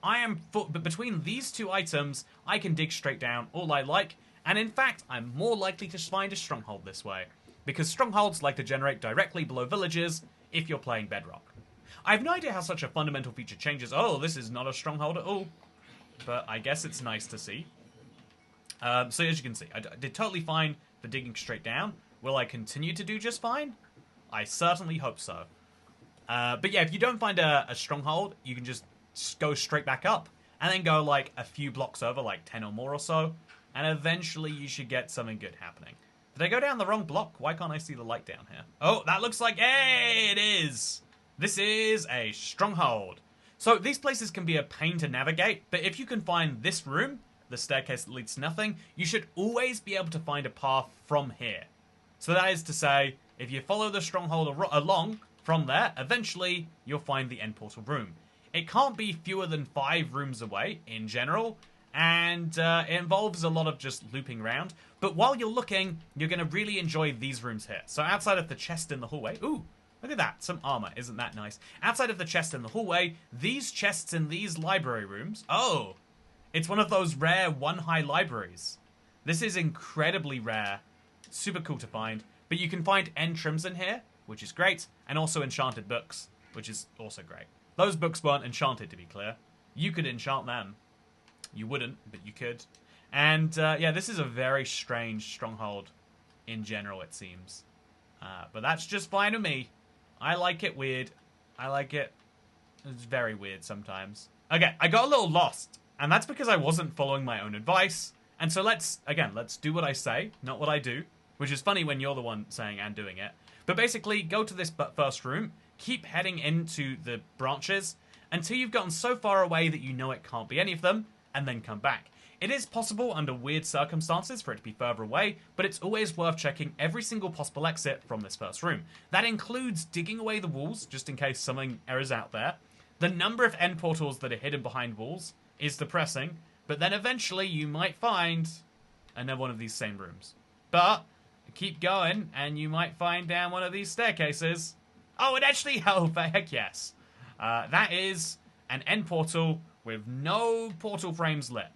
but between these two items, I can dig straight down all I like, and in fact, I'm more likely to find a stronghold this way, because strongholds like to generate directly below villages if you're playing Bedrock. I have no idea how such a fundamental feature changes. Oh, this is not a stronghold at all, but I guess it's nice to see. So as you can see, I did totally fine for digging straight down. Will I continue to do just fine? I certainly hope so. But yeah, if you don't find a stronghold, you can just go straight back up, and then go like a few blocks over, like 10 or more or so, and eventually you should get something good happening. Did I go down the wrong block? Why can't I see the light down here? Oh, that looks like, hey, it is! This is a stronghold. So these places can be a pain to navigate, but if you can find this room, the staircase that leads to nothing, you should always be able to find a path from here. So that is to say, if you follow the stronghold along from there, eventually you'll find the end portal room. It can't be fewer than 5 rooms away in general, and it involves a lot of just looping around. But while you're looking, you're going to really enjoy these rooms here. So outside of the chest in the hallway, ooh, look at that, some armor, isn't that nice? Outside of the chest in the hallway, these chests in these library rooms, oh, it's one of those rare one-high libraries. This is incredibly rare, super cool to find, but you can find end trims in here, which is great, and also enchanted books, which is also great. Those books weren't enchanted, to be clear. You could enchant them. You wouldn't, but you could. And yeah, this is a very strange stronghold in general, it seems. But that's just fine with me. I like it weird. I like it. It's very weird sometimes. Okay, I got a little lost. And that's because I wasn't following my own advice. And so let's do what I say, not what I do. Which is funny when you're the one saying and doing it. But basically, go to this first room. Keep heading into the branches until you've gotten so far away that you know it can't be any of them. And then come back. It is possible under weird circumstances for it to be further away, but it's always worth checking every single possible exit from this first room. That includes digging away the walls, just in case something is out there. The number of end portals that are hidden behind walls is depressing, but then eventually you might find another one of these same rooms. But keep going, and you might find down one of these staircases. Oh, and actually, oh, for heck yes. That is an end portal with no portal frames lit.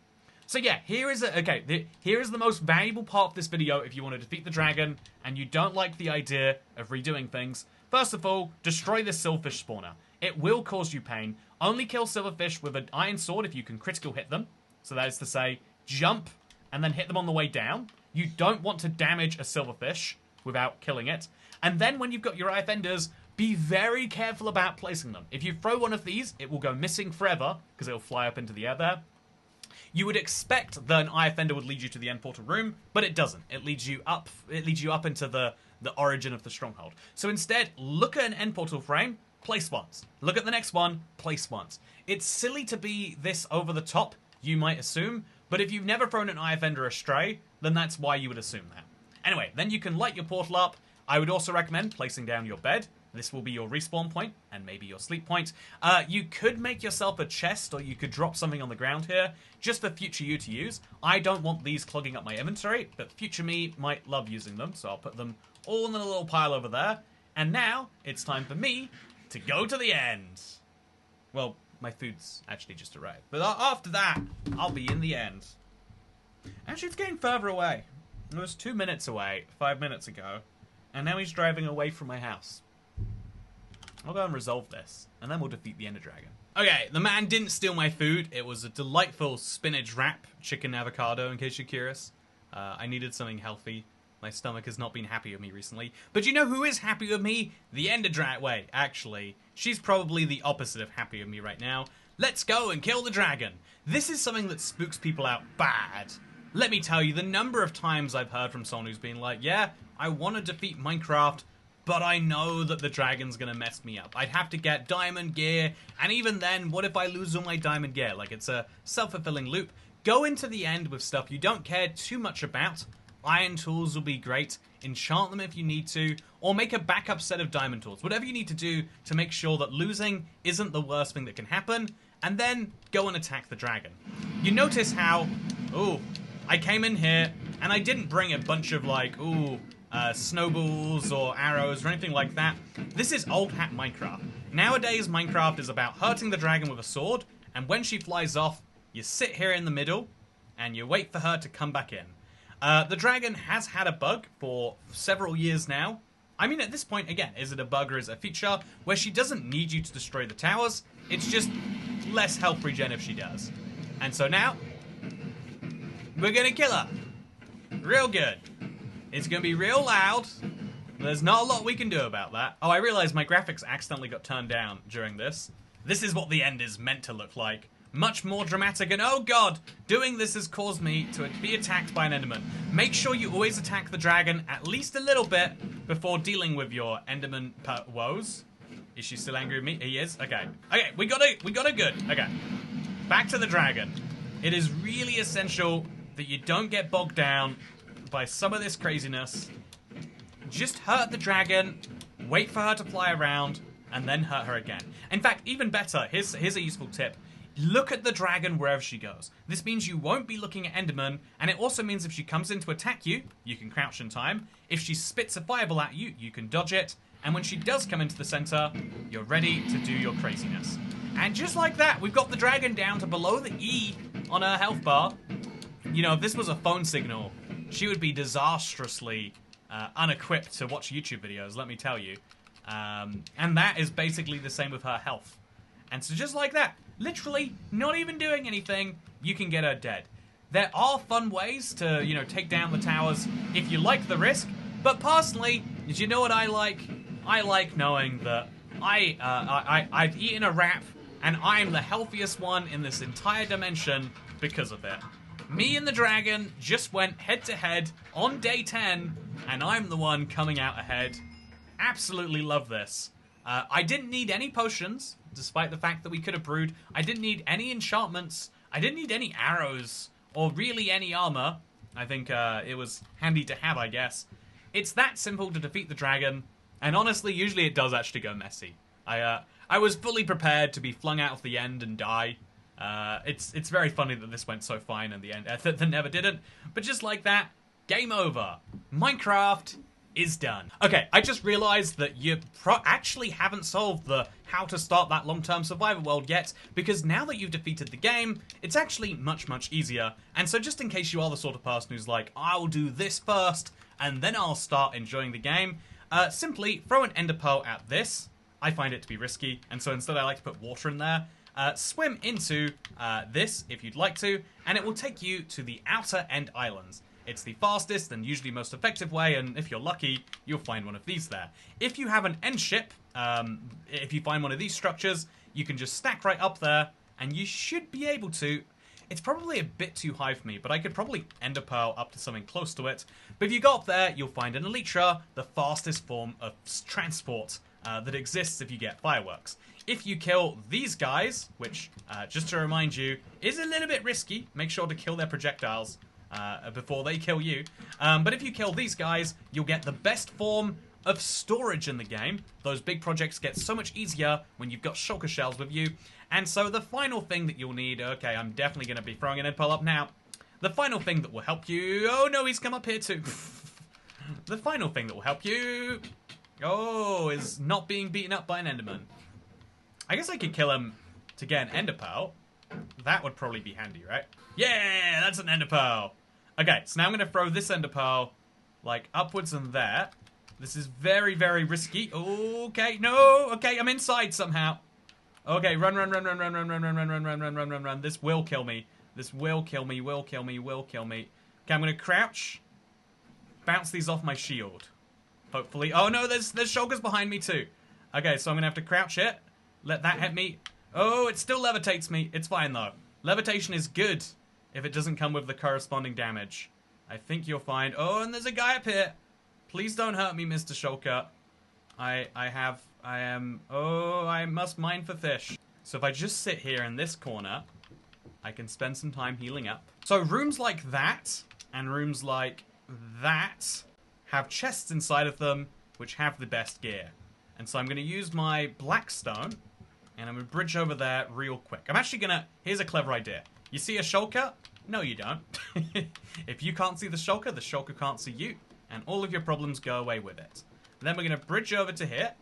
So yeah, here is the most valuable part of this video if you want to defeat the dragon and you don't like the idea of redoing things. First of all, destroy this silverfish spawner. It will cause you pain. Only kill silverfish with an iron sword if you can critical hit them. So that is to say, jump and then hit them on the way down. You don't want to damage a silverfish without killing it. And then when you've got your eye offenders, be very careful about placing them. If you throw one of these, it will go missing forever because it'll fly up into the air there. You would expect that an eye offender would lead you to the end portal room, but it doesn't. It leads you up into the origin of the stronghold. So instead, look at an end portal frame, place once. Look at the next one, place once. It's silly to be this over the top, you might assume, but if you've never thrown an eye offender astray, then that's why you would assume that. Anyway, then you can light your portal up. I would also recommend placing down your bed. This will be your respawn point, and maybe your sleep point. You could make yourself a chest, or you could drop something on the ground here, just for future you to use. I don't want these clogging up my inventory, but future me might love using them, so I'll put them all in a little pile over there. And now, it's time for me to go to the end. Well, my food's actually just arrived. But after that, I'll be in the end. Actually, it's getting further away. It was 2 minutes away 5 minutes ago, and now he's driving away from my house. I'll go and resolve this, and then we'll defeat the Ender Dragon. Okay, the man didn't steal my food. It was a delightful spinach wrap, chicken avocado, in case you're curious. I needed something healthy. My stomach has not been happy with me recently. But you know who is happy with me? The Ender Dragon. Wait, actually, she's probably the opposite of happy with me right now. Let's go and kill the dragon. This is something that spooks people out bad. Let me tell you, the number of times I've heard from someone who's been like, yeah, I want to defeat Minecraft, but I know that the dragon's gonna mess me up. I'd have to get diamond gear, and even then, what if I lose all my diamond gear? Like, it's a self-fulfilling loop. Go into the end with stuff you don't care too much about. Iron tools will be great. Enchant them if you need to, or make a backup set of diamond tools. Whatever you need to do to make sure that losing isn't the worst thing that can happen, and then go and attack the dragon. You notice how, I came in here, and I didn't bring a bunch of, like, snowballs or arrows or anything like that. This is old hat Minecraft. Nowadays, Minecraft is about hurting the dragon with a sword, and when she flies off, you sit here in the middle, and you wait for her to come back in. The dragon has had a bug for several years now. I mean, at this point, again, is it a bug or is it a feature where she doesn't need you to destroy the towers? It's just less health regen if she does. And so now, we're gonna kill her. Real good. It's gonna be real loud. There's not a lot we can do about that. Oh, I realized my graphics accidentally got turned down during this. This is what the end is meant to look like. Much more dramatic, and oh god, doing this has caused me to be attacked by an Enderman. Make sure you always attack the dragon at least a little bit before dealing with your Enderman woes. Is she still angry with me? He is? Okay. Okay, we got it good. Okay. Back to the dragon. It is really essential that you don't get bogged down by some of this craziness. Just hurt the dragon, wait for her to fly around, and then hurt her again. In fact, even better, here's a useful tip. Look at the dragon wherever she goes. This means you won't be looking at Enderman, and it also means if she comes in to attack you, you can crouch in time. If she spits a fireball at you, you can dodge it. And when she does come into the center, you're ready to do your craziness. And just like that, we've got the dragon down to below the E on her health bar. You know, if this was a phone signal, she would be disastrously unequipped to watch YouTube videos, let me tell you. And that is basically the same with her health. And so just like that, literally not even doing anything, you can get her dead. There are fun ways to, you know, take down the towers if you like the risk. But personally, did you know what I like? I like knowing that I've eaten a wrap and I'm the healthiest one in this entire dimension because of it. Me and the dragon just went head to head on day 10, and I'm the one coming out ahead. Absolutely love this. I didn't need any potions, despite the fact that we could have brewed. I didn't need any enchantments. I didn't need any arrows, or really any armor. I think it was handy to have, I guess. It's that simple to defeat the dragon, and honestly, usually it does actually go messy. I was fully prepared to be flung out of the end and die. It's very funny that this went so fine in the end, that never didn't. But just like that, game over. Minecraft is done. Okay, I just realized that you actually haven't solved the how to start that long-term survivor world yet, because now that you've defeated the game, it's actually much, much easier. And so just in case you are the sort of person who's like, I'll do this first, and then I'll start enjoying the game, simply throw an ender pearl at this. I find it to be risky, and so instead I like to put water in there. Swim into this if you'd like to, and it will take you to the outer end islands. It's the fastest and usually most effective way, and if you're lucky, you'll find one of these there. If you have an end ship, if you find one of these structures, you can just stack right up there, and you should be able to. It's probably a bit too high for me, but I could probably ender pearl up to something close to it. But if you go up there, you'll find an elytra, the fastest form of transport that exists if you get fireworks. If you kill these guys, which, just to remind you, is a little bit risky, make sure to kill their projectiles before they kill you. But if you kill these guys, you'll get the best form of storage in the game. Those big projects get so much easier when you've got shulker shells with you. And so the final thing that you'll need, okay, I'm definitely going to be throwing an end pearl up now. The final thing that will help you, oh no, he's come up here too. The final thing that will help you, is not being beaten up by an enderman. I guess I could kill him to get an ender pearl. That would probably be handy, right? Yeah, that's an ender pearl. Okay, so now I'm going to throw this ender pearl, like, upwards and there. This is very, very risky. Okay, no, okay, I'm inside somehow. Okay, run. This will kill me. This will kill me, will kill me. Okay, I'm going to crouch. Bounce these off my shield. Hopefully. Oh, no, there's shulkers behind me, too. Okay, so I'm going to have to crouch it. Let that hit me. Oh, it still levitates me. It's fine, though. Levitation is good if it doesn't come with the corresponding damage. I think you'll find... Oh, and there's a guy up here. Please don't hurt me, Mr. Shulker. I must mine for fish. So if I just sit here in this corner, I can spend some time healing up. So rooms like that, and rooms like that, have chests inside of them, which have the best gear. And so I'm going to use my blackstone, and I'm going to bridge over there real quick. I'm actually going to... Here's a clever idea. You see a shulker? No, you don't. If you can't see the shulker can't see you. And all of your problems go away with it. And then we're going to bridge over to here.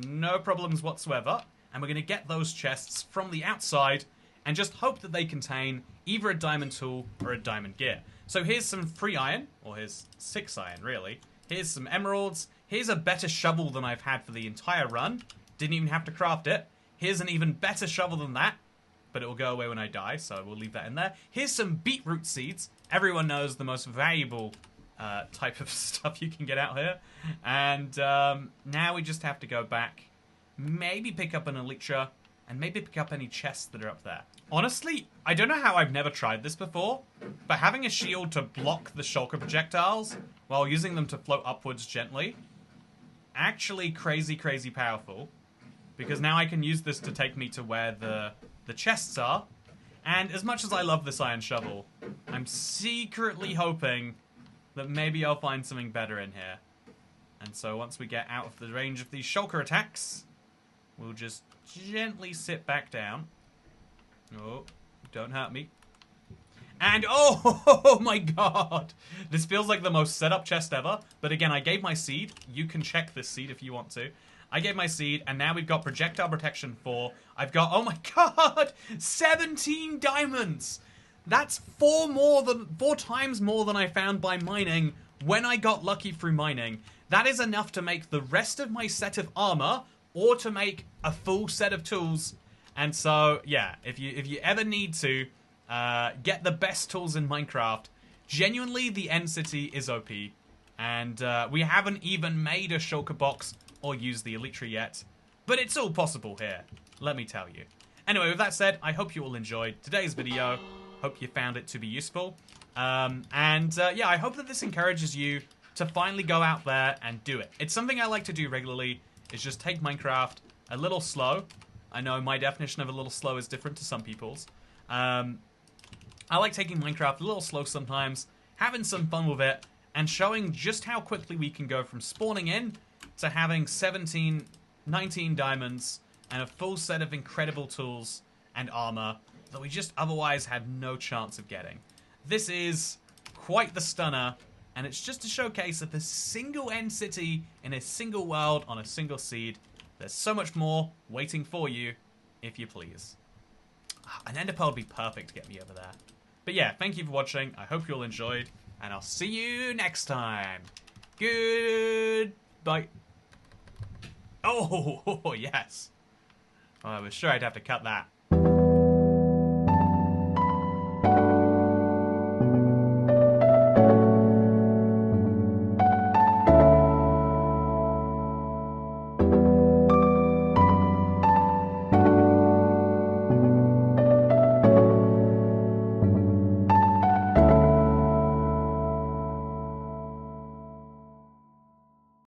No problems whatsoever. And we're going to get those chests from the outside and just hope that they contain either a diamond tool or a diamond gear. So here's some free iron, or here's 6 iron, really. Here's some emeralds. Here's a better shovel than I've had for the entire run. Didn't even have to craft it. Here's an even better shovel than that, but it will go away when I die, so we'll leave that in there. Here's some beetroot seeds. Everyone knows the most valuable type of stuff you can get out here. And now we just have to go back, maybe pick up an elytra, and maybe pick up any chests that are up there. Honestly, I don't know how I've never tried this before, but having a shield to block the shulker projectiles while using them to float upwards gently, actually crazy, crazy powerful. Because now I can use this to take me to where the chests are. And as much as I love this iron shovel, I'm secretly hoping that maybe I'll find something better in here. And so once we get out of the range of these shulker attacks, we'll just gently sit back down. Oh, don't hurt me. And oh my god! This feels like the most set up chest ever. But again, I gave my seed. You can check this seed if you want to. I gave my seed, and now we've got projectile protection 4. I've got, oh my god, 17 diamonds! That's 4 times more than I found by mining when I got lucky through mining. That is enough to make the rest of my set of armor, or to make a full set of tools. And so, yeah, if you ever need to get the best tools in Minecraft, genuinely the End City is OP. And we haven't even made a shulker box or used the elytra yet, but it's all possible here, let me tell you. Anyway, with that said, I hope you all enjoyed today's video. Hope you found it to be useful. Yeah, I hope that this encourages you to finally go out there and do it. It's something I like to do regularly, is just take Minecraft a little slow. I know my definition of a little slow is different to some people's. I like taking Minecraft a little slow sometimes, having some fun with it, and showing just how quickly we can go from spawning in to having 19 diamonds and a full set of incredible tools and armor that we just otherwise had no chance of getting. This is quite the stunner, and it's just a showcase of a single End City in a single world on a single seed. There's so much more waiting for you, if you please. An ender pearl would be perfect to get me over there. But yeah, thank you for watching. I hope you all enjoyed, and I'll see you next time. Goodbye. Oh, yes. Oh, I was sure I'd have to cut that.